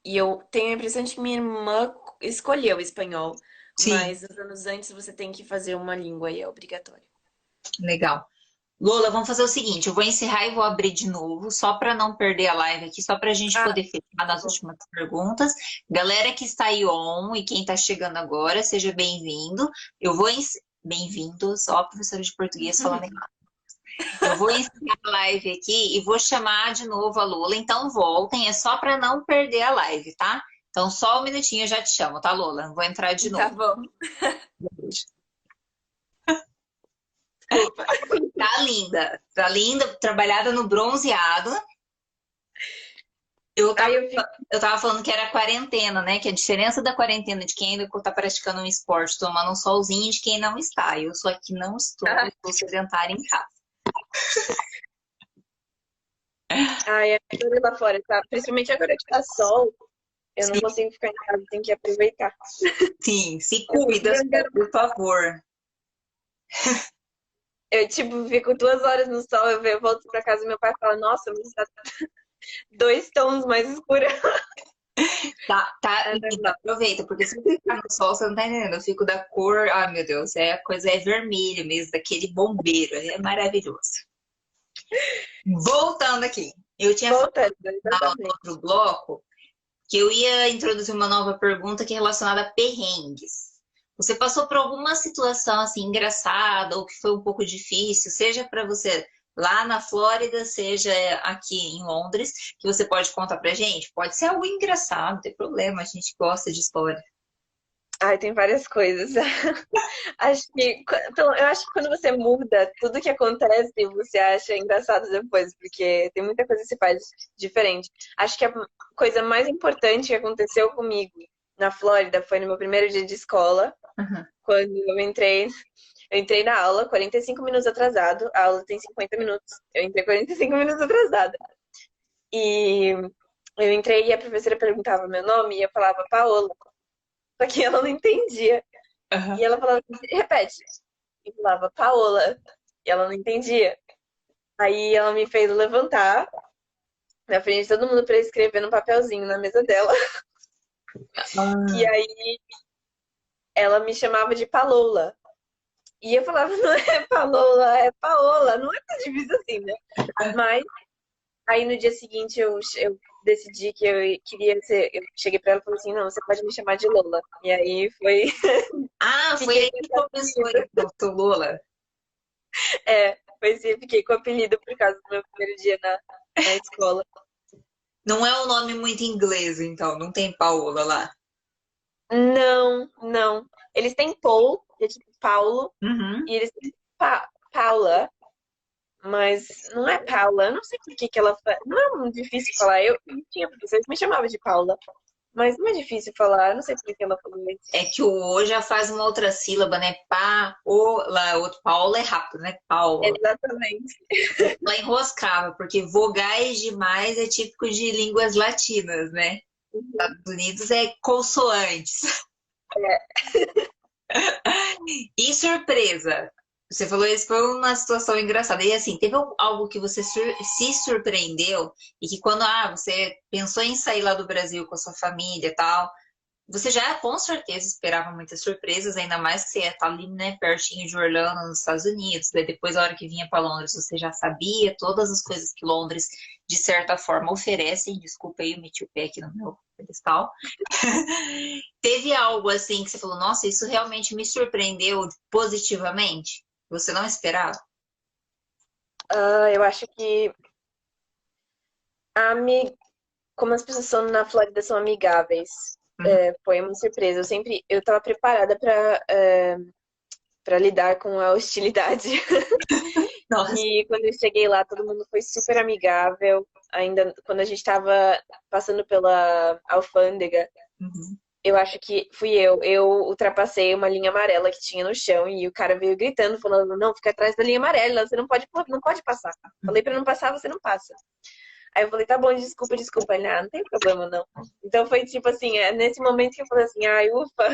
E eu tenho a impressão de que minha irmã escolheu espanhol, Sim, mas nos anos antes você tem que fazer uma língua e é obrigatório. legal. Lola, vamos fazer o seguinte: eu vou encerrar e vou abrir de novo, só para não perder a live aqui, só para a gente Ah, poder fechar tá nas bom. últimas perguntas. Galera que está aí on e quem está chegando agora, seja bem-vindo. Eu vou. Bem-vindo, só a professora de português falando. Eu vou encerrar a live aqui e vou chamar de novo a Lola. Então voltem, é só para não perder a live, tá? Então só um minutinho eu já te chamo, tá, Lola? Vou entrar de Tá novo. bom. Desculpa. Tá linda, trabalhada no bronzeado. Eu tava, Aí eu fico. eu tava falando que era quarentena, né? Que a diferença da quarentena de quem ainda tá praticando um esporte, tomando um solzinho, de quem não está. Eu sou aqui não estou sedentária em casa. Ai, é melhor ir lá fora, tá? Principalmente agora que tá sol, eu não Sim, consigo ficar em casa, tenho que aproveitar. sim, se Eu fico cuida, andando. por favor. Eu, tipo, fico 2 horas no sol, eu volto pra casa e meu pai fala, nossa, mas tá 2 tons mais escura. Tá É linda, normal. aproveita, porque se você ficar no sol, você não tá entendendo. Eu fico da cor, ai meu Deus, a coisa é vermelha mesmo, daquele bombeiro, é maravilhoso. Voltando aqui, eu tinha falado Voltando, no exatamente. outro bloco que eu ia introduzir uma nova pergunta que é relacionada a perrengues. Você passou por alguma situação assim engraçada ou que foi um pouco difícil, seja para você lá na Flórida, seja aqui em Londres, que você pode contar pra gente? Pode ser algo engraçado, não tem problema, a gente gosta de história. Ai, tem várias coisas. Eu acho que quando você muda, tudo que acontece você acha engraçado depois, porque tem muita coisa que se faz diferente. Acho que a coisa mais importante que aconteceu comigo na Flórida foi no meu primeiro dia de escola, Uhum. quando eu entrei. Eu entrei na aula 45 minutos atrasado, a aula tem 50 minutos. Eu entrei 45 minutos atrasada. E eu entrei e a professora perguntava meu nome e eu falava Paola. Só que ela não entendia. Aham. E ela falava, repete. E falava Paola. E ela não entendia. Aí ela me fez levantar na frente de todo mundo para escrever num papelzinho na mesa dela. E Ah, aí ela me chamava de Palola. E eu falava, não é Palola, é Paola. Não é tão difícil assim, né? Mas aí no dia seguinte eu decidi que eu queria ser. Eu cheguei pra ela e falei assim: não, você pode me chamar de Lola. E aí foi. foi Fiquei aí com que esse começou, apelido. então, Lola. Foi assim, fiquei com o apelido por causa do meu primeiro dia na escola. Não é um nome muito inglês, então, não tem Paola lá. Não, não. Eles têm Paul, que é tipo Paulo, Uhum. e eles têm Paula, mas não é Paula. Eu não sei por que que ela. Não é muito difícil falar. Eu tinha professores que me chamavam de Paula, mas não é difícil falar. Eu não sei por que que ela falou isso. É que o O já faz uma outra sílaba, né? Lá, outro Paula é rápido, né? Paula. Exatamente. Ela enroscava, porque vogais demais é típico de línguas latinas, né? Estados Unidos é consoantes. E surpresa? Você falou isso foi uma situação engraçada. E assim, teve algo que você se surpreendeu e que quando você pensou em sair lá do Brasil com a sua família e tal, você já com certeza esperava muitas surpresas, ainda mais que você tá ali, né, pertinho de Orlando, nos Estados Unidos. Daí depois, a hora que vinha para Londres, você já sabia todas as coisas que Londres, de certa forma, oferecem. Desculpa aí, eu meti o pé aqui no meu pedestal. Teve algo assim que você falou, nossa, isso realmente me surpreendeu positivamente? Você não esperava? Eu acho que como as pessoas são na Flórida são amigáveis, Uhum. foi uma surpresa. Eu estava preparada para lidar com a hostilidade. Nossa. E quando eu cheguei lá, todo mundo foi super amigável. Ainda quando a gente estava passando pela alfândega, Uhum. eu acho que fui eu ultrapassei uma linha amarela que tinha no chão e o cara veio gritando, falando: não, fica atrás da linha amarela, você não pode passar. Falei para não passar, você não passa. Aí eu falei, tá bom, desculpa, desculpa. Ele, não tem problema não. Então foi tipo assim, nesse momento que eu falei assim, ai, ufa,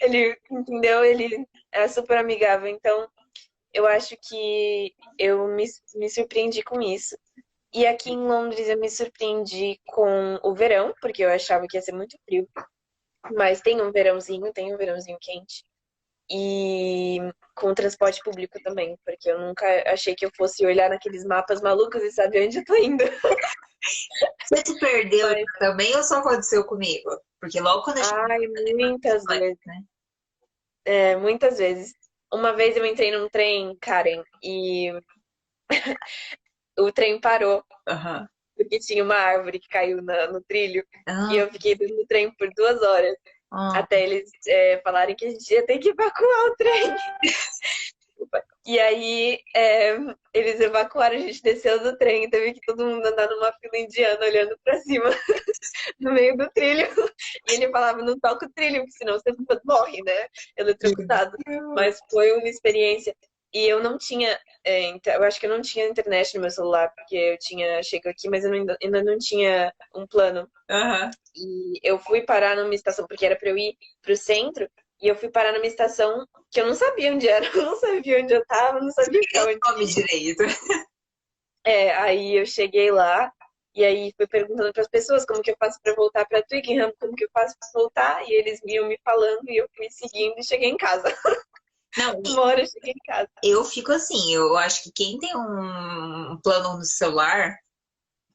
ele entendeu, ele é super amigável. Então eu acho que eu me surpreendi com isso. E aqui em Londres eu me surpreendi com o verão, porque eu achava que ia ser muito frio. Mas tem um verãozinho quente. E com o transporte público também, porque eu nunca achei que eu fosse olhar naqueles mapas malucos e saber onde eu tô indo. Você se perdeu Mas, também ou só aconteceu comigo? Porque logo quando a gente ai, muitas vai, vezes. né? Muitas vezes. Uma vez eu entrei num trem, Karen, e o trem parou, Aham. porque tinha uma árvore que caiu no trilho. E Ah, eu fiquei dentro do trem por 2 horas, ah. até eles falarem que a gente ia ter que evacuar o trem. E aí eles evacuaram, a gente desceu do trem, teve que todo mundo andar numa fila indiana olhando pra cima, no meio do trilho. E ele falava, não toca o trilho, porque senão você morre, né? Eletrocutado. Mas foi uma experiência. E eu não tinha, eu acho que eu não tinha internet no meu celular, porque eu tinha chego aqui, mas eu ainda não tinha um plano. Aham. E eu fui parar numa estação, porque era pra eu ir pro centro, e eu fui parar numa estação que eu não sabia onde era, eu não sabia onde eu tava, não sabia pra Tem onde nome ir. direito. Aí eu cheguei lá, e aí fui perguntando pras pessoas como que eu faço pra voltar pra Twickenham, como que eu faço pra voltar, e eles iam me falando, e eu fui seguindo e cheguei em casa. Não, Uma hora eu cheguei em casa. eu fico assim, eu acho que quem tem um plano no celular,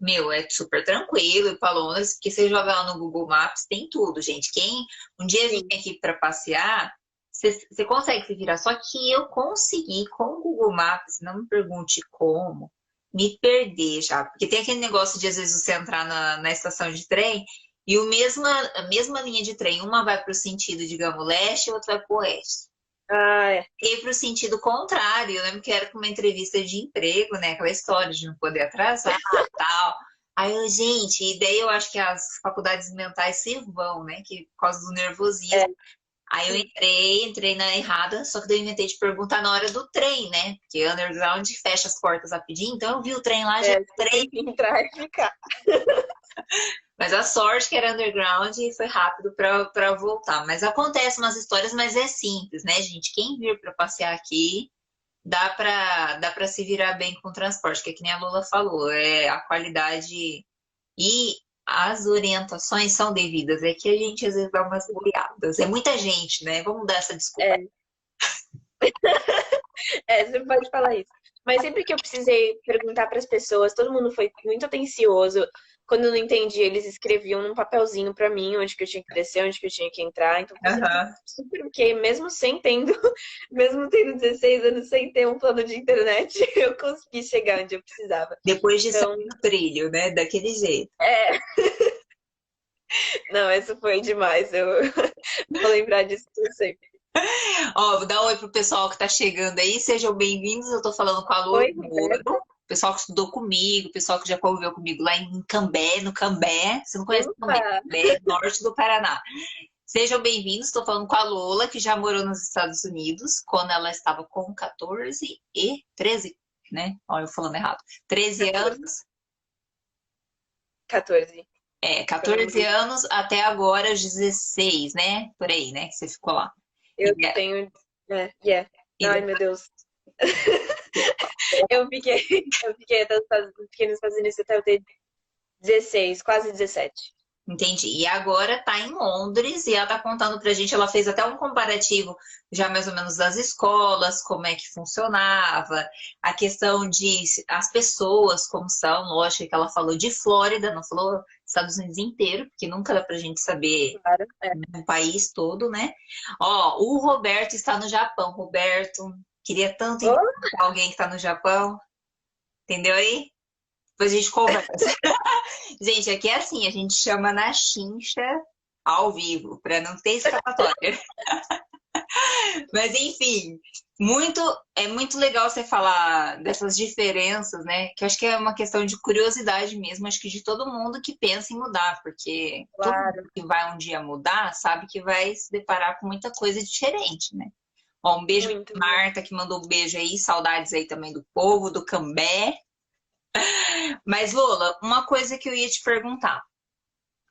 meu, é super tranquilo e para Londres, porque você joga lá no Google Maps, tem tudo, gente. Quem um dia vir Sim. aqui para passear, você consegue se virar. Só que eu consegui com o Google Maps, não me pergunte como, me perder já. Porque tem aquele negócio de às vezes você entrar na estação de trem e a mesma linha de trem, uma vai para o sentido, digamos, leste, e outra vai para o oeste. Ah, é. E para o sentido contrário, eu lembro que era com uma entrevista de emprego, né? Aquela história de não poder atrasar e tal. Aí eu, gente, e daí eu acho que as faculdades mentais se vão, né? Que por causa do nervosismo. Aí eu entrei na errada, só que daí eu inventei de perguntar na hora do trem, né? Porque underground fecha as portas rapidinho, então eu vi o trem lá, já É, você entrei. tem que entrar e ficar. Mas a sorte que era underground e foi rápido pra voltar. Mas acontece umas histórias, mas é simples, né, gente? Quem vir pra passear aqui, dá pra se virar bem com o transporte, que é que nem a Lula falou, a qualidade e as orientações são devidas. É que a gente às vezes dá umas bobeadas. É muita gente, né? Vamos dar essa desculpa. É, você pode falar isso. Mas sempre que eu precisei perguntar para as pessoas, todo mundo foi muito atencioso. Quando eu não entendi, eles escreviam num papelzinho para mim onde que eu tinha que descer, onde que eu tinha que entrar. Então foi sempre Aham. super ok, mesmo sem tendo, mesmo tendo 16 anos, sem ter um plano de internet, eu consegui chegar onde eu precisava. Depois de sair Então, do trilho, né? Daquele jeito. é, não, essa foi demais. Eu vou lembrar disso por sempre. Ó, vou dar um oi pro pessoal que tá chegando aí. Sejam bem-vindos. Eu tô falando com a Lula Oi, Moura. Roberta. O pessoal que estudou comigo, o pessoal que já conviveu comigo lá em Cambé, no Cambé. Você não conhece Cambé? Opa! Cambé, norte do Paraná. Sejam bem-vindos. Estou falando com a Lola, que já morou nos Estados Unidos, quando ela estava com 14 e 13, né? Olha, eu falando errado. 13 anos. 14. 14 anos até agora, os 16, né? Por aí, né? Que você ficou lá. Eu tenho. Yeah. E Ai, meu Deus. Eu fiquei, fiquei nos Estados Unidos até eu ter 16, quase 17. Entendi. E agora tá em Londres e ela tá contando pra gente, ela fez até um comparativo já mais ou menos das escolas, como é que funcionava, a questão de as pessoas como são, lógico que ela falou de Flórida, não falou Estados Unidos inteiro, porque nunca dá pra gente saber Claro. É. o país todo, né? Ó, o Roberto está no Japão. Roberto, queria tanto Oh, encontrar alguém que tá no Japão, entendeu aí? Depois a gente conversa. Gente, aqui é assim, a gente chama na chincha ao vivo, para não ter escapatória. Mas enfim, é muito legal você falar dessas diferenças, né? Que eu acho que é uma questão de curiosidade mesmo, acho que de todo mundo que pensa em mudar, porque todo claro. mundo que vai um dia mudar sabe que vai se deparar com muita coisa diferente, né? Ó, um beijo Muito. pra Marta, que mandou um beijo aí, saudades aí também do povo, do Cambé. Mas, Lola, uma coisa que eu ia te perguntar.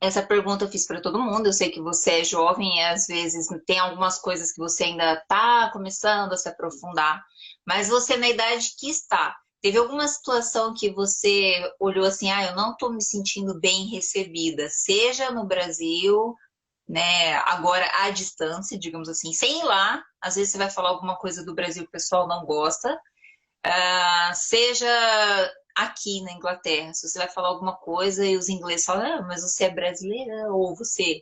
Essa pergunta eu fiz para todo mundo. Eu sei que você é jovem e às vezes tem algumas coisas que você ainda está começando a se aprofundar. Mas você, na idade que está, teve alguma situação que você olhou assim, eu não estou me sentindo bem recebida, seja no Brasil, né, agora à distância, digamos assim, sem ir lá. Às vezes você vai falar alguma coisa do Brasil que o pessoal não gosta. Seja aqui na Inglaterra, se você vai falar alguma coisa e os ingleses falam, mas você é brasileira, ou você,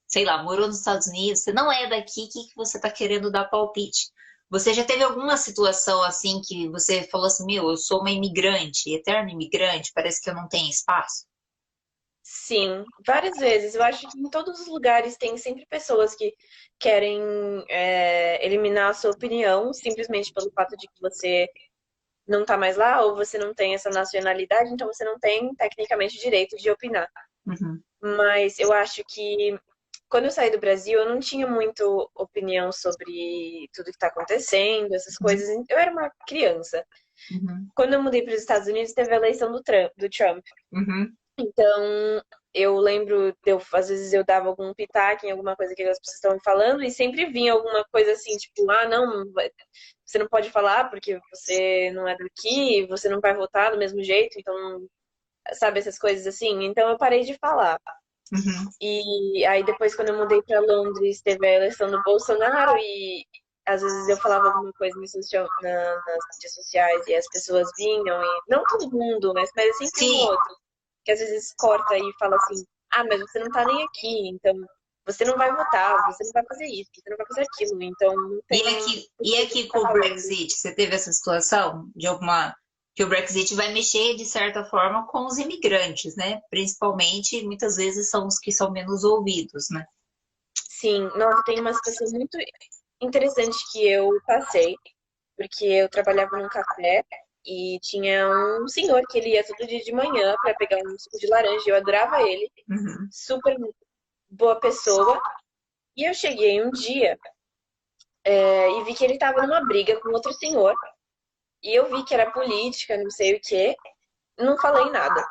sei lá, morou nos Estados Unidos, você não é daqui, o que que você está querendo dar palpite? Você já teve alguma situação assim que você falou assim, meu, eu sou uma imigrante, eterna imigrante, parece que eu não tenho espaço? Sim, várias vezes. Eu acho que em todos os lugares tem sempre pessoas que querem eliminar a sua opinião simplesmente pelo fato de que você não tá mais lá ou você não tem essa nacionalidade, então você não tem tecnicamente direito de opinar. Uhum, Mas eu acho que quando eu saí do Brasil, eu não tinha muito opinião sobre tudo que está acontecendo, essas coisas. Eu era uma criança. uhum, Quando eu mudei para os Estados Unidos, teve a eleição do Trump. uhum. Então, eu lembro, às vezes eu dava algum pitaco em alguma coisa que as pessoas estavam falando e sempre vinha alguma coisa assim, tipo, não, você não pode falar porque você não é daqui, você não vai votar do mesmo jeito, então, sabe, essas coisas assim. Então, eu parei de falar. Uhum. E aí, depois, quando eu mudei para Londres, teve a eleição do Bolsonaro e às vezes eu falava alguma coisa nas redes sociais e as pessoas vinham, e não todo mundo, mas é sempre um Sim, outro que às vezes corta e fala assim, mas você não tá nem aqui, então você não vai votar, você não vai fazer isso, você não vai fazer aquilo, então não e tem por e que você aqui tá com o falando. Brexit, você teve essa situação de alguma. Que o Brexit vai mexer, de certa forma, com os imigrantes, né? Principalmente, muitas vezes, são os que são menos ouvidos, né? Sim, nossa, tem uma situação muito interessante que eu passei, porque eu trabalhava num café e tinha um senhor que ele ia todo dia de manhã para pegar um suco de laranja, eu adorava ele, Uhum, super boa pessoa. E eu cheguei um dia e vi que ele tava numa briga com outro senhor. E eu vi que era política, não sei o quê. Não falei nada.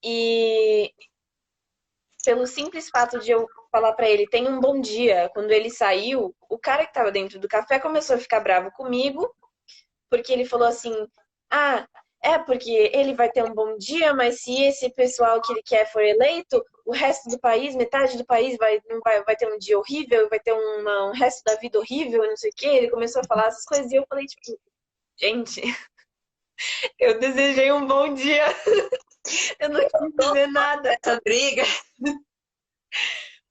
E pelo simples fato de eu falar pra ele, tenha um bom dia, quando ele saiu, o cara que tava dentro do café começou a ficar bravo comigo, porque ele falou assim: ah, é porque ele vai ter um bom dia, mas se esse pessoal que ele quer for eleito, o resto do país, metade do país vai ter um dia horrível, vai ter um resto da vida horrível, não sei o quê. Ele começou a falar essas coisas e eu falei, tipo, gente, eu desejei um bom dia. Eu não quis dizer nada. Essa briga.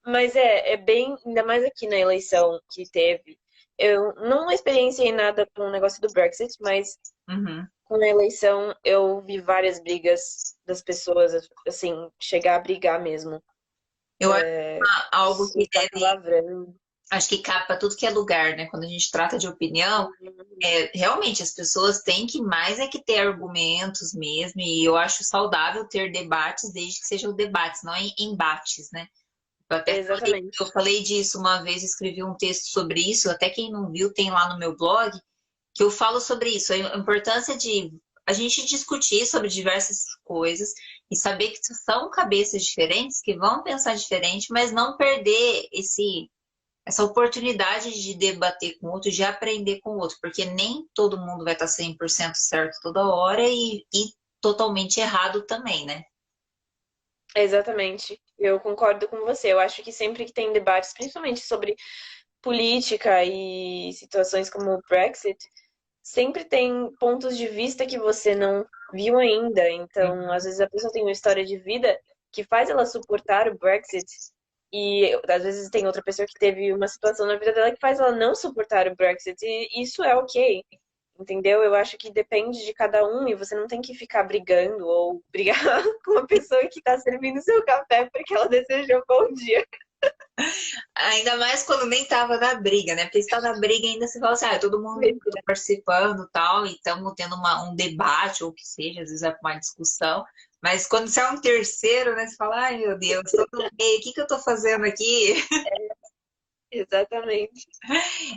Mas é bem, ainda mais aqui na eleição que teve. Eu não experienciei nada com o negócio do Brexit, mas Uhum. com a eleição eu vi várias brigas das pessoas, assim, chegar a brigar mesmo. Eu acho algo que Ficar deve, palavrão. acho que cabe para tudo que é lugar, né? Quando a gente trata de opinião, realmente as pessoas têm que mais é que ter argumentos mesmo, e eu acho saudável ter debates, desde que sejam debates, não embates, né? Exatamente. Eu falei disso uma vez, escrevi um texto sobre isso, até quem não viu tem lá no meu blog, que eu falo sobre isso, a importância de a gente discutir sobre diversas coisas e saber que são cabeças diferentes, que vão pensar diferente, mas não perder essa oportunidade de debater com o outro, de aprender com o outro, porque nem todo mundo vai estar 100% certo toda hora e totalmente errado também, né? Exatamente. Eu concordo com você. Eu acho que sempre que tem debates, principalmente sobre política e situações como o Brexit, sempre tem pontos de vista que você não viu ainda. Então, às vezes a pessoa tem uma história de vida que faz ela suportar o Brexit e às vezes tem outra pessoa que teve uma situação na vida dela que faz ela não suportar o Brexit e isso é ok. Entendeu? Eu acho que depende de cada um e você não tem que ficar brigando ou brigar com uma pessoa que está servindo seu café porque ela desejou bom dia. Ainda mais quando nem tava na briga, né? Porque se tá na briga ainda você fala assim, todo mundo tá participando e tal, e estamos tendo um debate ou o que seja, às vezes é uma discussão. Mas quando você é um terceiro, né? Você fala, ai meu Deus, tô no meio, o que que eu tô fazendo aqui? Exatamente.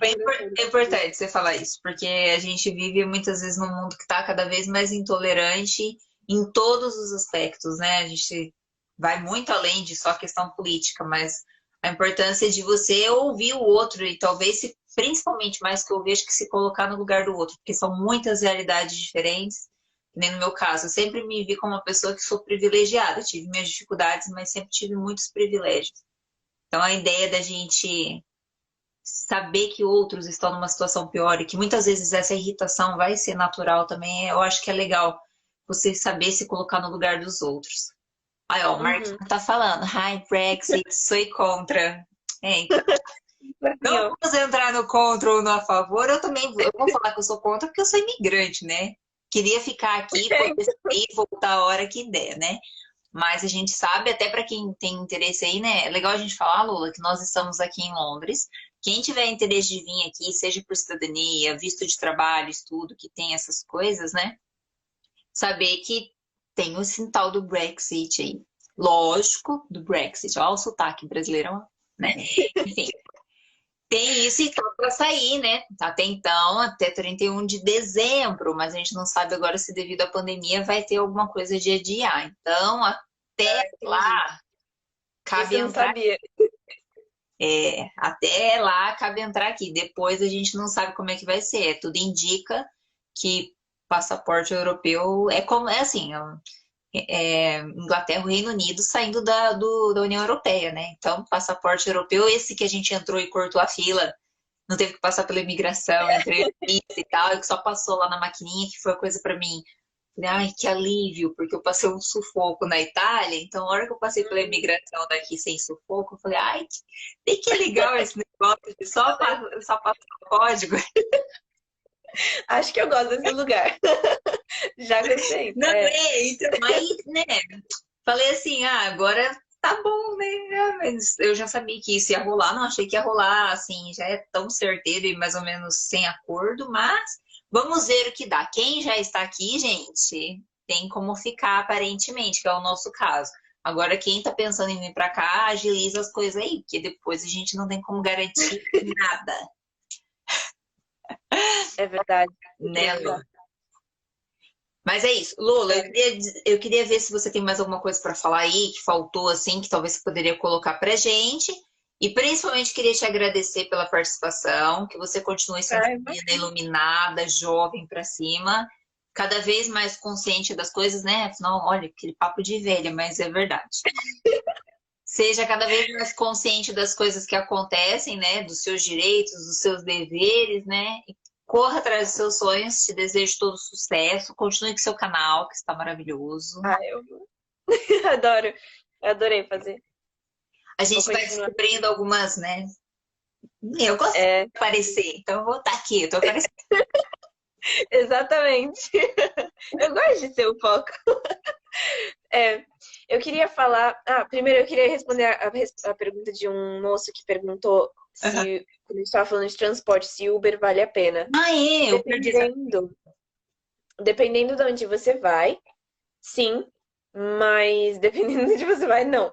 É importante você falar isso, porque a gente vive muitas vezes num mundo que está cada vez mais intolerante em todos os aspectos, né? A gente vai muito além de só questão política, mas a importância de você ouvir o outro e talvez, principalmente mais que ouvir, acho que se colocar no lugar do outro, porque são muitas realidades diferentes, que nem no meu caso. Eu sempre me vi como uma pessoa que sou privilegiada, tive minhas dificuldades, mas sempre tive muitos privilégios. Então a ideia da gente saber que outros estão numa situação pior e que muitas vezes essa irritação vai ser natural também, eu acho que é legal você saber se colocar no lugar dos outros. Aí, ó, o Marquinhos tá falando, hi, Brexit, sou contra. Então, não vamos entrar no contra ou no a favor, eu vou falar que eu sou contra porque eu sou imigrante, né? Queria ficar aqui, poder sair e voltar a hora que der, né? Mas a gente sabe, até para quem tem interesse aí, né? É legal a gente falar, Lula, que nós estamos aqui em Londres. Quem tiver interesse de vir aqui, seja por cidadania, visto de trabalho, estudo, que tem essas coisas, né? Saber que tem o tal do Brexit aí. Lógico, do Brexit. Olha o sotaque brasileiro, né? Enfim, tem isso e tá para sair, né? Até então, até 31 de dezembro, mas a gente não sabe agora se devido à pandemia vai ter alguma coisa de adiar. Então, até lá, cabe Você não entrar. sabia. Até lá cabe entrar aqui. Depois a gente não sabe como é que vai ser. Tudo indica que passaporte europeu é como é assim, Inglaterra, o Reino Unido saindo da União Europeia, né? Então, passaporte europeu, esse que a gente entrou e cortou a fila, não teve que passar pela imigração, entre e tal, e que só passou lá na maquininha, que foi coisa para mim. Falei, ai, que alívio, porque eu passei um sufoco na Itália, então a hora que eu passei pela imigração daqui sem sufoco, eu falei, ai, que é legal esse negócio de só passar o código. Acho que eu gosto desse lugar. Já gostei. Não, então, aí, né, falei assim, agora tá bom, né, mas eu já sabia que isso ia rolar, não achei que ia rolar, assim, já é tão certeiro e mais ou menos sem acordo, mas vamos ver o que dá. Quem já está aqui, gente, tem como ficar aparentemente, que é o nosso caso. Agora, quem tá pensando em vir pra cá, agiliza as coisas aí, porque depois a gente não tem como garantir nada, É verdade. né, Lu? Mas é isso. Lula, eu queria ver se você tem mais alguma coisa para falar aí, que faltou, assim, que talvez você poderia colocar pra gente. E principalmente queria te agradecer pela participação, que você continue sendo Ai, menina iluminada, jovem pra cima, cada vez mais consciente das coisas, né? Afinal, olha, aquele papo de velha, mas é verdade. Seja cada vez mais consciente das coisas que acontecem, né? Dos seus direitos, dos seus deveres, né? E corra atrás dos seus sonhos. Te desejo todo sucesso. Continue com seu canal, que está maravilhoso. eu adoro. Eu adorei fazer. A gente Vou vai continuar. descobrindo algumas, né? Eu gosto de aparecer, então eu vou estar aqui. Eu tô aparecendo. Exatamente. Eu gosto de ser o foco. Eu queria falar. Primeiro eu queria responder a pergunta de um moço que perguntou se, quando a gente estava falando de transporte, se Uber vale a pena. Eu perdi essa... Dependendo de onde você vai, sim, mas dependendo de onde você vai, não.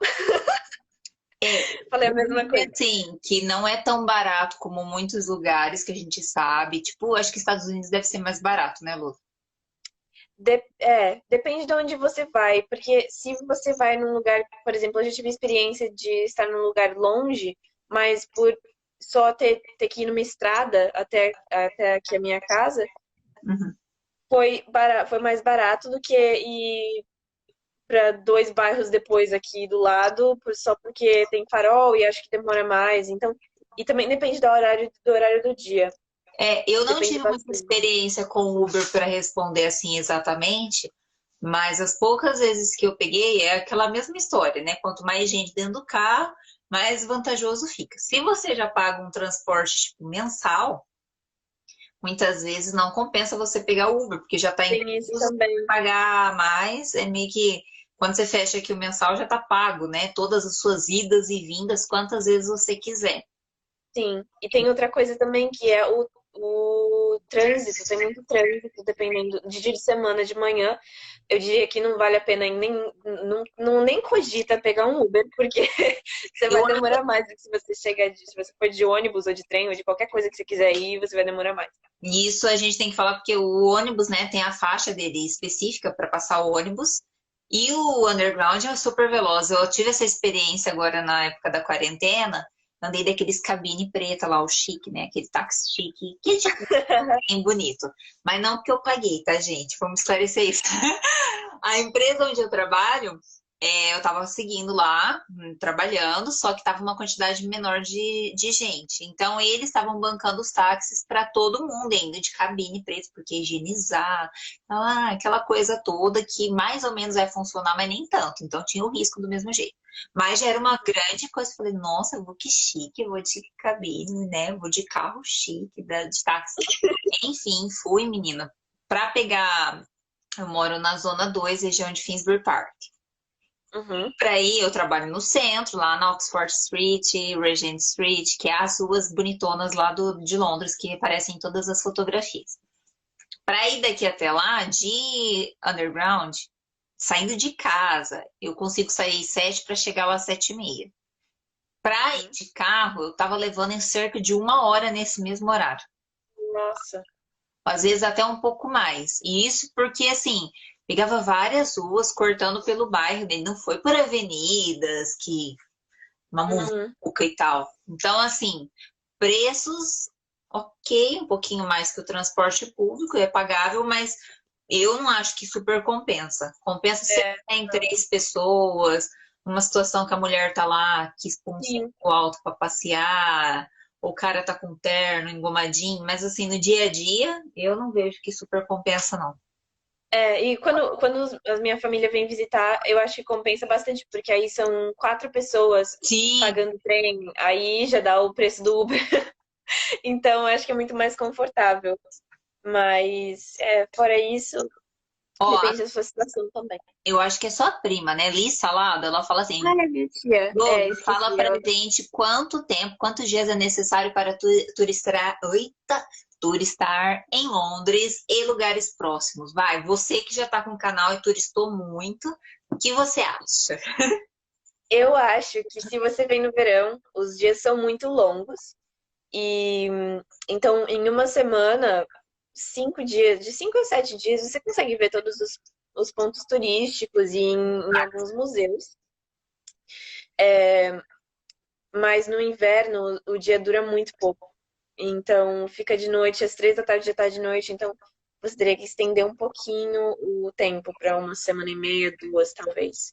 Falei a mesma coisa. Sim, que não é tão barato como muitos lugares que a gente sabe. Tipo, acho que Estados Unidos deve ser mais barato, né, Lu? Depende de onde você vai, porque se você vai num lugar, por exemplo, eu já tive experiência de estar num lugar longe, mas por só ter que ir numa estrada até aqui a minha casa, foi mais barato do que ir para 2 bairros depois aqui do lado, só porque tem farol e acho que demora mais. Então, e também depende do horário do dia. Eu não Depende tive muita bastante. experiência com o Uber para responder assim exatamente, mas as poucas vezes que eu peguei é aquela mesma história, né? Quanto mais gente dentro do carro, mais vantajoso fica. Se você já paga um transporte tipo, mensal, muitas vezes não compensa você pegar o Uber, porque já está Tem isso também. pagar mais, é meio que quando você fecha aqui o mensal já está pago, né? Todas as suas idas e vindas, quantas vezes você quiser. Sim. E tem outra coisa também que é o trânsito. Tem muito trânsito, dependendo de dia de semana, de manhã. Eu diria que não vale a pena nem cogita pegar um Uber, porque você vai demorar mais do que se você se você for de ônibus ou de trem ou de qualquer coisa que você quiser ir, você vai demorar mais. E isso a gente tem que falar porque o ônibus, né, tem a faixa dele específica para passar o ônibus. E o underground é super veloz. Eu tive essa experiência agora na época da quarentena. Andei daqueles cabine preta lá, o chique, né? Aquele táxi chique, que é tipo, bem bonito. Mas não porque eu paguei, tá, gente? Vamos esclarecer isso. A empresa onde eu trabalho, eu tava seguindo lá, trabalhando, só que tava uma quantidade menor de gente. Então, eles estavam bancando os táxis para todo mundo, indo de cabine preta, porque higienizar, aquela coisa toda que mais ou menos vai funcionar, mas nem tanto. Então, tinha o risco do mesmo jeito. Mas já era uma grande coisa. Falei, nossa, eu vou que chique, eu vou de cabine, né? Vou de carro chique, de táxi. Enfim, fui, menina. Pra pegar, eu moro na Zona 2, região de Finsbury Park. Pra ir, eu trabalho no centro, lá na Oxford Street, Regent Street, que é as ruas bonitonas lá de Londres, que aparecem em todas as fotografias. Pra ir daqui até lá, de underground, saindo de casa, eu consigo sair 7 para chegar lá às 7h30. Para ir de carro, eu tava levando em cerca de 1 hora nesse mesmo horário. Nossa. Às vezes até um pouco mais. E isso porque, assim, pegava várias ruas cortando pelo bairro dele. Não foi por avenidas, que uma muvuca e tal. Então, assim, preços, ok, um pouquinho mais que o transporte público, é pagável, mas eu não acho que super compensa. Compensa se tem 3 pessoas, numa situação que a mulher tá lá, quis pôr um salto alto para passear, o cara tá com terno, engomadinho, mas assim, no dia a dia, eu não vejo que super compensa, não. E quando a minha família vem visitar, eu acho que compensa bastante, porque aí são 4 pessoas pagando trem, aí já dá o preço do Uber. Então, eu acho que é muito mais confortável. Mas, fora isso, depende da sua situação também. Eu acho que é sua prima, né? Liz Salada, ela fala assim, Minha tia. fala pra gente quanto tempo, quantos dias é necessário para turistar em Londres e lugares próximos? Vai, você que já está com o canal e turistou muito, o que você acha? Eu acho que se você vem no verão, os dias são muito longos. E então, em uma semana, 5 dias, de 5 a 7 dias, você consegue ver todos os pontos turísticos e em alguns museus. Mas no inverno, o dia dura muito pouco. Então, fica de noite, às 3 da tarde já tá de noite. Então, você teria que estender um pouquinho o tempo para uma semana e meia, 2, talvez.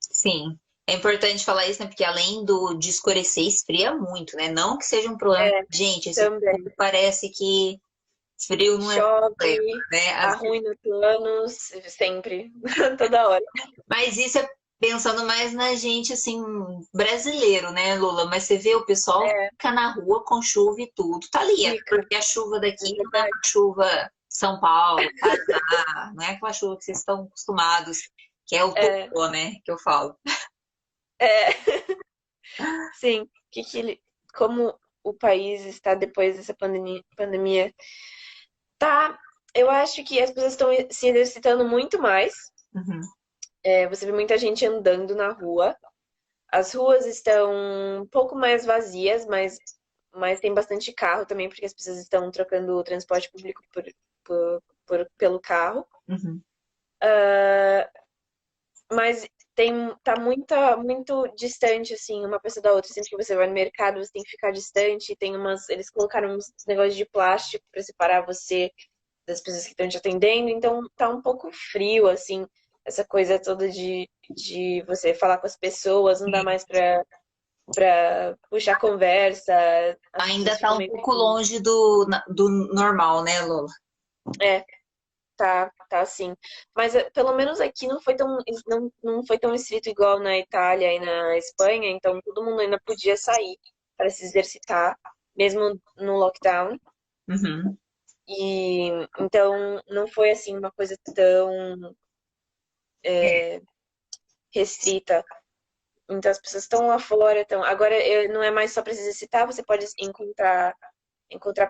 Sim, é importante falar isso, né? Porque além de escurecer, esfria muito, né? Não que seja um problema. Gente, esse Também. parece que frio não é Chove, problema, né? tá ruim no plano, sempre, toda hora. Mas isso é pensando mais na gente, assim, brasileiro, né, Lula? Mas você vê o pessoal fica na rua com chuva e tudo. Tá ali, porque a chuva daqui não é uma chuva São Paulo, Paraná, não é aquela chuva que vocês estão acostumados, que é o tupô, né, que eu falo. Sim, como o país está depois dessa pandemia, tá? Eu acho que as pessoas estão se exercitando muito mais. Uhum. Você vê muita gente andando na rua. As ruas estão um pouco mais vazias, mas tem bastante carro também, porque as pessoas estão trocando o transporte público pelo carro. Uhum. Mas tá muito distante, assim, uma pessoa da outra. Sempre que você vai no mercado, você tem que ficar distante. Eles colocaram uns negócios de plástico para separar você das pessoas que estão te atendendo. Então tá um pouco frio, assim, essa coisa toda de você falar com as pessoas, não dá mais pra puxar conversa. Ainda tá um pouco longe do normal, né, Lola? Tá assim. Mas pelo menos aqui não foi tão estrito igual na Itália e na Espanha, então todo mundo ainda podia sair para se exercitar, mesmo no lockdown. Uhum. E então não foi assim uma coisa tão restrita. Então as pessoas estão lá fora, agora não é mais só para se exercitar, você pode encontrar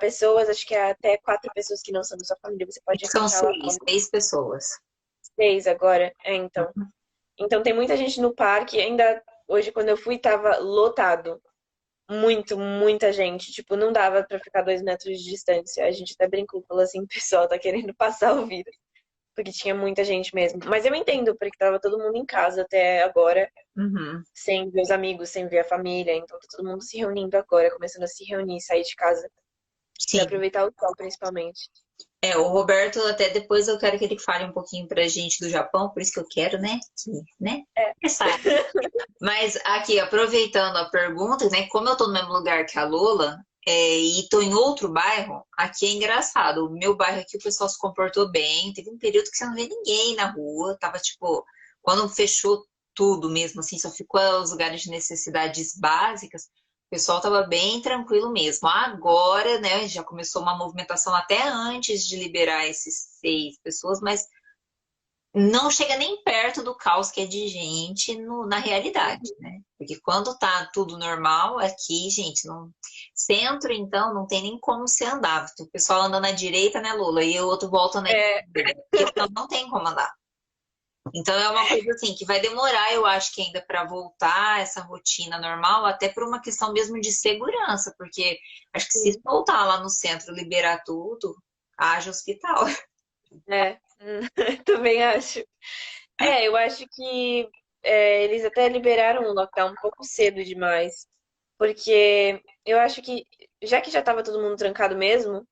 pessoas, acho que é até 4 pessoas que não são da sua família, você pode encontrar São lá. 6 pessoas. 6 agora, então. Então tem muita gente no parque, ainda hoje quando eu fui tava lotado. Muita gente. Tipo, não dava pra ficar 2 metros de distância. A gente até brincou, falou assim, o pessoal tá querendo passar o vírus. Porque tinha muita gente mesmo. Mas eu entendo, porque tava todo mundo em casa até agora, sem ver os amigos, sem ver a família. Então tá todo mundo se reunindo agora, começando a se reunir, sair de casa. Sim. Pra aproveitar o sol, principalmente. O Roberto, até depois eu quero que ele fale um pouquinho pra gente do Japão, por isso que eu quero, né? Mas aqui, aproveitando a pergunta, né? Como eu tô no mesmo lugar que a Lola, e tô em outro bairro, aqui é engraçado. O meu bairro aqui, o pessoal se comportou bem. Teve um período que você não vê ninguém na rua. Tava, tipo, quando fechou tudo mesmo, assim, só ficou os lugares de necessidades básicas, o pessoal tava bem tranquilo mesmo. Agora, né, já começou uma movimentação até antes de liberar esses 6 pessoas, mas não chega nem perto do caos que é de gente na realidade, né? Porque quando tá tudo normal aqui, gente, no centro, então, não tem nem como se andar. O pessoal anda na direita, né, Lula? E o outro volta na esquerda. Então, não tem como andar. Então, é uma coisa assim, que vai demorar, eu acho que ainda para voltar essa rotina normal, até por uma questão mesmo de segurança, porque acho que se voltar lá no centro, liberar tudo, haja hospital. Também acho. Eu acho que eles até liberaram o lockdown um pouco cedo demais. Porque eu acho que, já que já tava todo mundo trancado mesmo,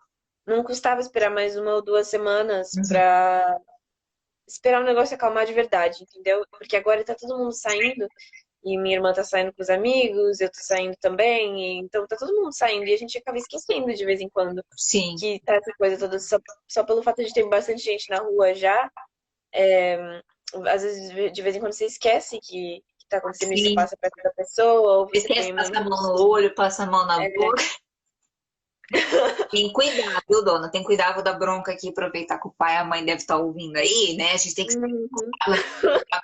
não custava esperar mais 1 ou 2 semanas pra esperar o negócio acalmar de verdade, entendeu? Porque agora tá todo mundo saindo, e minha irmã tá saindo com os amigos, eu tô saindo também, então tá todo mundo saindo, e a gente acaba esquecendo de vez em quando. Sim. Que tá essa coisa toda, só pelo fato de ter bastante gente na rua já, às vezes de vez em quando você esquece que tá acontecendo e você passa perto da pessoa, ou você esquece, passa a mão no olho, passa a mão na boca. Tem cuidado, viu, dona? Tem cuidado, vou dar bronca aqui, aproveitar que o pai e a mãe devem estar ouvindo aí, né? A gente tem que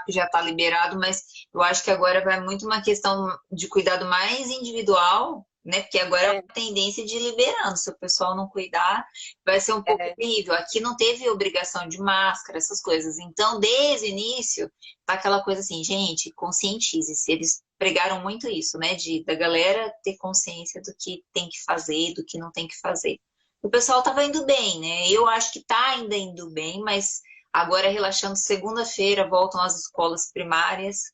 que já tá liberado, mas eu acho que agora vai muito uma questão de cuidado mais individual né? Porque agora é É, uma tendência de ir liberando. Se o pessoal não cuidar, vai ser um pouco é, terrível. Aqui não teve obrigação de máscara, essas coisas. Então, desde o início, tá aquela coisa assim, gente, conscientize-se. Eles pregaram muito isso, né? Da galera ter consciência do que tem que fazer, do que não tem que fazer. O pessoal tava indo bem, né? Eu acho que tá ainda indo bem, mas agora relaxando, segunda-feira voltam as escolas primárias,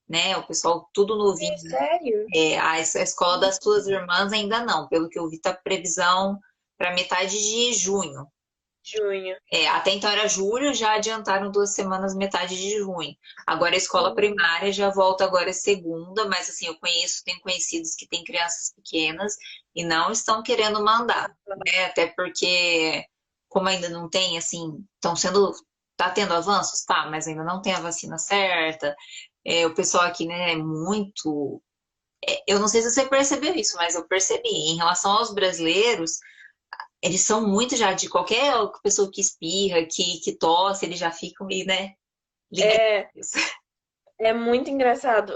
né? O pessoal tudo novinho. sério? A escola das tuas irmãs ainda não. Pelo que eu vi, tá previsão para metade de junho. Junho. Até então era julho, já adiantaram 2 semanas, metade de junho. Agora a escola Hum, primária já volta agora segunda, mas assim, tenho conhecidos que têm crianças pequenas e não estão querendo mandar, né? Até porque, como ainda não tem, assim, tá tendo avanços, tá, mas ainda não tem a vacina certa. O pessoal aqui, né, é muito. Eu não sei se você percebeu isso, mas eu percebi. Em relação aos brasileiros, eles são muito já de qualquer pessoa que espirra, que tosse, eles já ficam meio, né, É, ligados. é muito engraçado.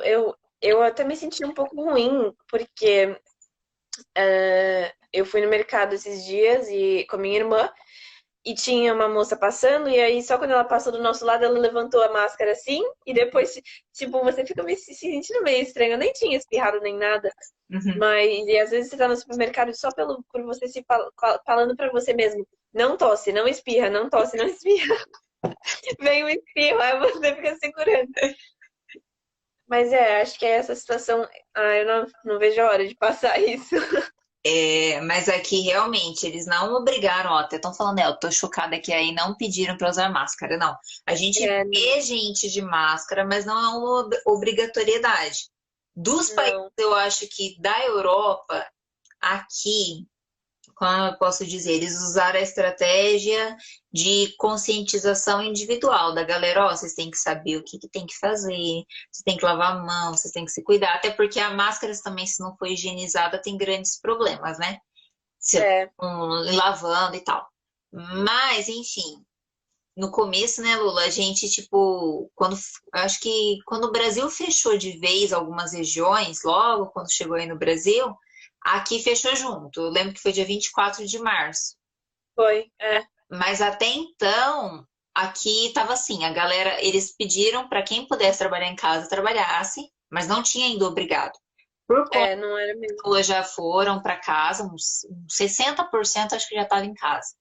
Eu até me senti um pouco ruim, porque eu fui no mercado esses dias e com a minha irmã e tinha uma moça passando, e aí só quando ela passou do nosso lado, ela levantou a máscara assim, e depois, tipo, você fica se sentindo meio estranho. Eu nem tinha espirrado nem nada, Uhum. mas e às vezes você tá no supermercado só por você falando pra você mesmo, não tosse, não espirra, não tosse, não espirra. Vem um espirro, aí você fica segurando. Mas acho que é essa situação. Eu não vejo a hora de passar isso. Mas aqui realmente eles não obrigaram, ó, até estão falando, eu tô chocada que aí não pediram para usar máscara, não. A gente Não, vê gente de máscara, mas não é uma obrigatoriedade. Dos países, não. eu acho que da Europa, aqui como eu posso dizer, eles usaram a estratégia de conscientização individual da galera, ó, vocês têm que saber o que tem que fazer, vocês têm que lavar a mão, vocês têm que se cuidar, até porque a máscara também, se não for higienizada, tem grandes problemas, né? Se É, lavando e tal. Mas, enfim, no começo, né, Lula, a gente, tipo, acho que quando o Brasil fechou de vez algumas regiões, logo quando chegou aí no Brasil, aqui fechou junto. Eu lembro que foi dia 24 de março. foi. Mas até então, aqui tava assim, a galera, eles pediram para quem pudesse trabalhar em casa, trabalhasse, mas não tinha ainda obrigado. Por conta Não era mesmo. que já foram para casa, uns 60% acho que já estava em casa.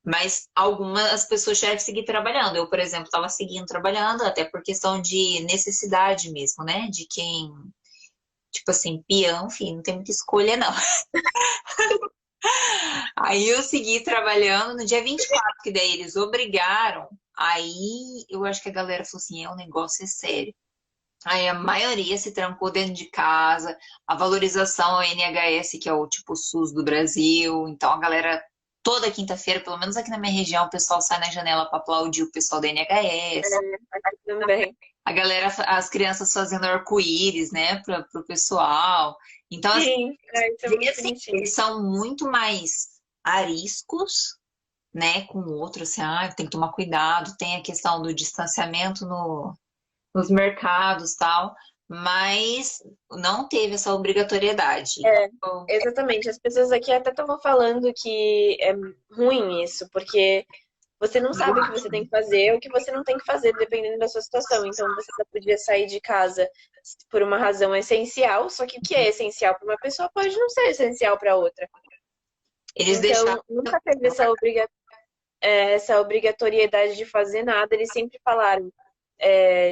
Mas algumas pessoas tiveram que seguir trabalhando. Eu, por exemplo, estava seguindo trabalhando, até por questão de necessidade mesmo, né? De quem, tipo assim, peão, enfim, não tem muita escolha, não. Aí eu segui trabalhando no dia 24, que daí eles obrigaram. Aí eu acho que a galera falou assim: o negócio é sério. Aí a maioria se trancou dentro de casa, a valorização ao NHS, que é o tipo SUS do Brasil. Então a galera, toda quinta-feira, pelo menos aqui na minha região, o pessoal sai na janela para aplaudir o pessoal do NHS. Aqui também. A galera, as crianças fazendo arco-íris, né, para o pessoal. Então, assim, Sim, isso é vê muito assim, bonitinho. eles são muito mais ariscos, né, com o outro, assim, tem que tomar cuidado, tem a questão do distanciamento nos mercados, tal, mas não teve essa obrigatoriedade. É, Então, exatamente. As pessoas aqui até estavam falando que é ruim isso, porque você não eu sabe o que acho. você tem que fazer, o que você não tem que fazer, dependendo da sua situação. Então, você só podia sair de casa por uma razão essencial, só que o que é essencial para uma pessoa pode não ser essencial para outra. Eles deixaram. Então, nunca teve essa obrigatoriedade de fazer nada. Eles sempre falaram,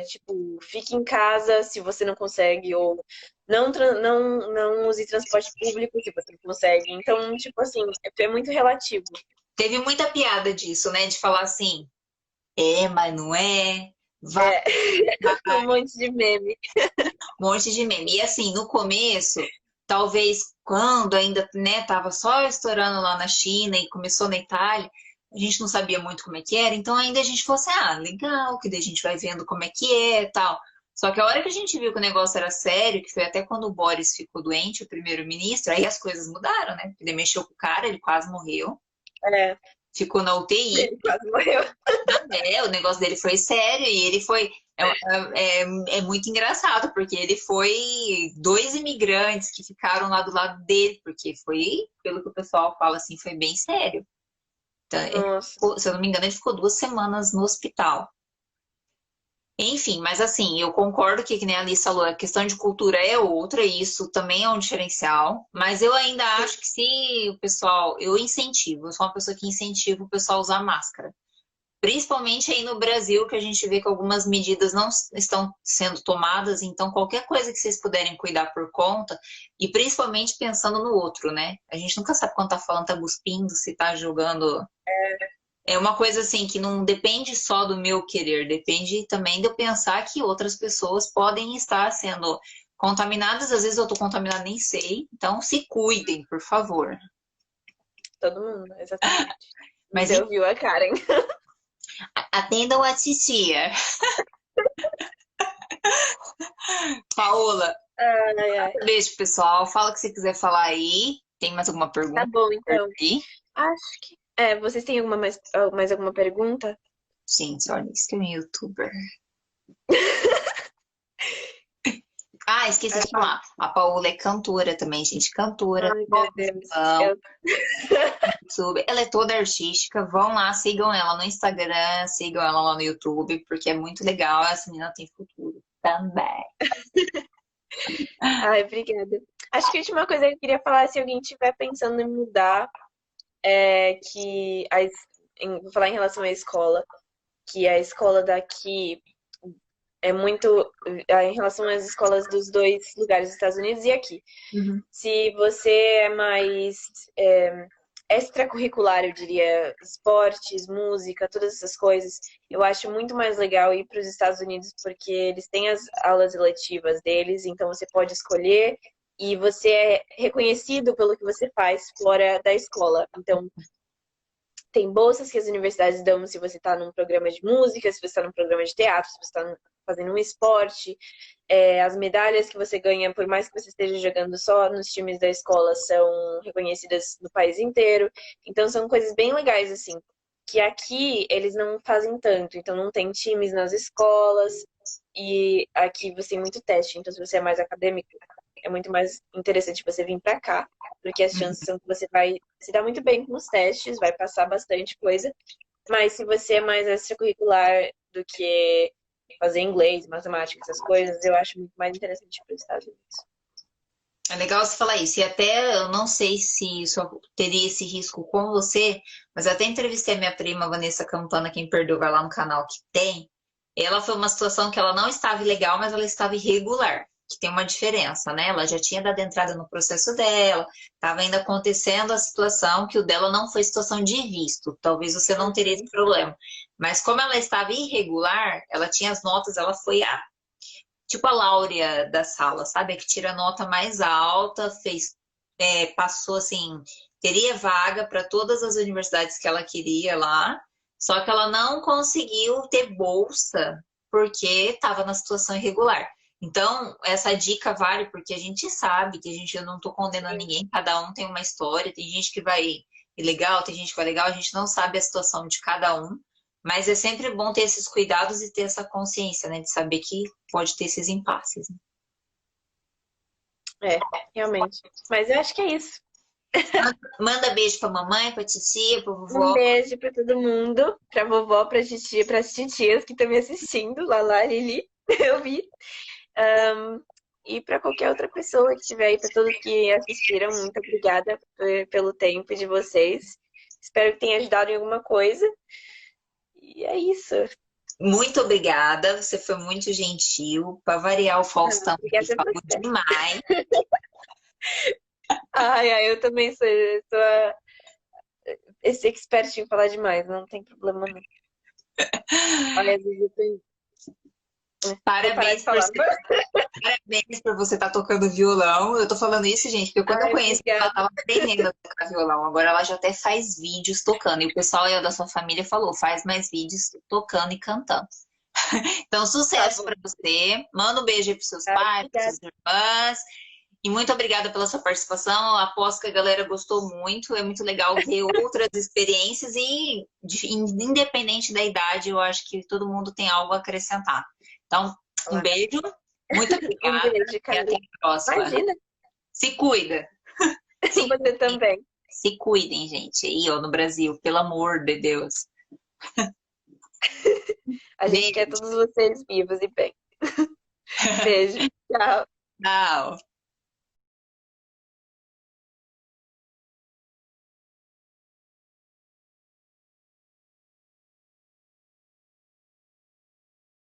tipo, fique em casa se você não consegue, ou não use transporte público se você não consegue. Então, tipo assim, é muito relativo. Teve muita piada disso, né, de falar assim, mas não é, vai, É, um monte de meme. um monte de meme. E assim, no começo, talvez quando ainda, né, tava só estourando lá na China e começou na Itália, a gente não sabia muito como é que era, então ainda a gente falou assim, legal, que daí a gente vai vendo como é que é, tal. Só que a hora que a gente viu que o negócio era sério, que foi até quando o Boris ficou doente, o primeiro-ministro, aí as coisas mudaram, né? Ele mexeu com o cara, ele quase morreu. É, ficou na UTI. Ele quase morreu. O negócio dele foi sério e ele foi. É muito engraçado, porque ele foi 2 imigrantes que ficaram lá do lado dele, porque foi, pelo que o pessoal fala assim, foi bem sério. Então, Nossa. se eu não me engano, ele ficou 2 semanas no hospital. Enfim, mas assim, eu concordo que nem a Alice falou, a questão de cultura é outra, e isso também é um diferencial, mas eu ainda acho que se o pessoal, eu incentivo, eu sou uma pessoa que incentiva o pessoal a usar máscara. Principalmente aí no Brasil, que a gente vê que algumas medidas não estão sendo tomadas, então qualquer coisa que vocês puderem cuidar por conta, e principalmente pensando no outro, né? A gente nunca sabe quando tá falando, tá cuspindo, se tá jogando. É uma coisa assim que não depende só do meu querer, depende também de eu pensar que outras pessoas podem estar sendo contaminadas, às vezes eu tô contaminada, nem sei, então se cuidem, por favor. Todo mundo, exatamente. Mas Você ouviu a Karen. atendam a titia. Paola, Ai, ai. beijo, pessoal. Fala o que você quiser falar aí. Tem mais alguma Tá pergunta? bom, então. Aí? Acho que. Vocês têm mais alguma pergunta? Gente, olha, isso que é um youtuber. Ah, esqueci de falar. A Paola é cantora também, gente. Cantora. Ai, meu Deus. Vão, Eu- YouTube. Ela é toda artística. Vão lá, sigam ela no Instagram, sigam ela lá no YouTube, porque é muito legal. Essa menina tem futuro também. Ai, obrigada. Acho que a última coisa que eu queria falar, se alguém estiver pensando em mudar, é que vou falar em relação à escola, que a escola daqui é muito em relação às escolas dos dois lugares, Estados Unidos e aqui. Uhum. Se você é mais extracurricular, eu diria, esportes, música, todas essas coisas, eu acho muito mais legal ir para os Estados Unidos porque eles têm as aulas eletivas deles, então você pode escolher e você é reconhecido pelo que você faz fora da escola. Então, tem bolsas que as universidades dão se você está num programa de música, se você está num programa de teatro, se você está fazendo um esporte. As medalhas que você ganha, por mais que você esteja jogando só nos times da escola, são reconhecidas no país inteiro. Então, são coisas bem legais, assim, que aqui eles não fazem tanto. Então, não tem times nas escolas e aqui você tem muito teste. Então, se você é mais acadêmico, é muito mais interessante você vir para cá, porque as chances são que você vai se dar muito bem com os testes, vai passar bastante coisa. Mas se você é mais extracurricular do que fazer inglês, matemática, essas coisas, eu acho muito mais interessante para os Estados Unidos. É legal você falar isso. E até eu não sei se isso teria esse risco com você, mas eu até entrevistei a minha prima Vanessa Campana, quem perdeu vai lá no canal que tem. Ela foi uma situação que ela não estava ilegal, mas ela estava irregular, que tem uma diferença, né? Ela já tinha dado entrada no processo dela, estava ainda acontecendo a situação que o dela não foi situação de visto. Talvez você não teria esse problema. Mas como ela estava irregular, ela tinha as notas, ela foi tipo a Láurea da sala, sabe? A que tira a nota mais alta, passou assim, teria vaga para todas as universidades que ela queria lá, só que ela não conseguiu ter bolsa porque estava na situação irregular. Então, essa dica vale porque a gente sabe que eu não estou condenando ninguém, cada um tem uma história, tem gente que vai ilegal, tem gente que vai legal, a gente não sabe a situação de cada um, mas é sempre bom ter esses cuidados e ter essa consciência, né, de saber que pode ter esses impasses. Né? Realmente. Mas eu acho que é isso. Manda beijo pra mamãe, pra titia, pra vovó. Um beijo pra todo mundo, pra vovó, pra titia, pras titias que estão me assistindo, Lala, Lili, eu vi. E para qualquer outra pessoa que estiver aí, para todos que assistiram, muito obrigada pelo tempo de vocês. Espero que tenha ajudado em alguma coisa. E é isso. Muito obrigada, você foi muito gentil. Para variar o Faustão, que Obrigada a falou você. demais. Ai, eu também sou esse expert em falar demais, não tem problema não. Olha, às vezes eu tenho... Parabéns por você estar tocando violão. Eu tô falando isso, gente, porque quando eu conheci ela, estava aprendendo a tocar violão. Agora ela já até faz vídeos tocando. E o pessoal aí da sua família falou, faz mais vídeos tocando e cantando. Então, sucesso para você. Manda um beijo aí pros seus pais, pras suas irmãs. E muito obrigada pela sua participação. Aposto que a galera gostou muito. É muito legal ver outras experiências e, independente da idade, eu acho que todo mundo tem algo a acrescentar. Então, um beijo, muito Um obrigada beijo, e até Camila. a próxima. Imagina, Se cuida. Se, você também. se cuidem, gente. Aí, ó, no Brasil, pelo amor de Deus. A gente quer Beijo. todos vocês vivos e bem. Beijo. Tchau. Tchau.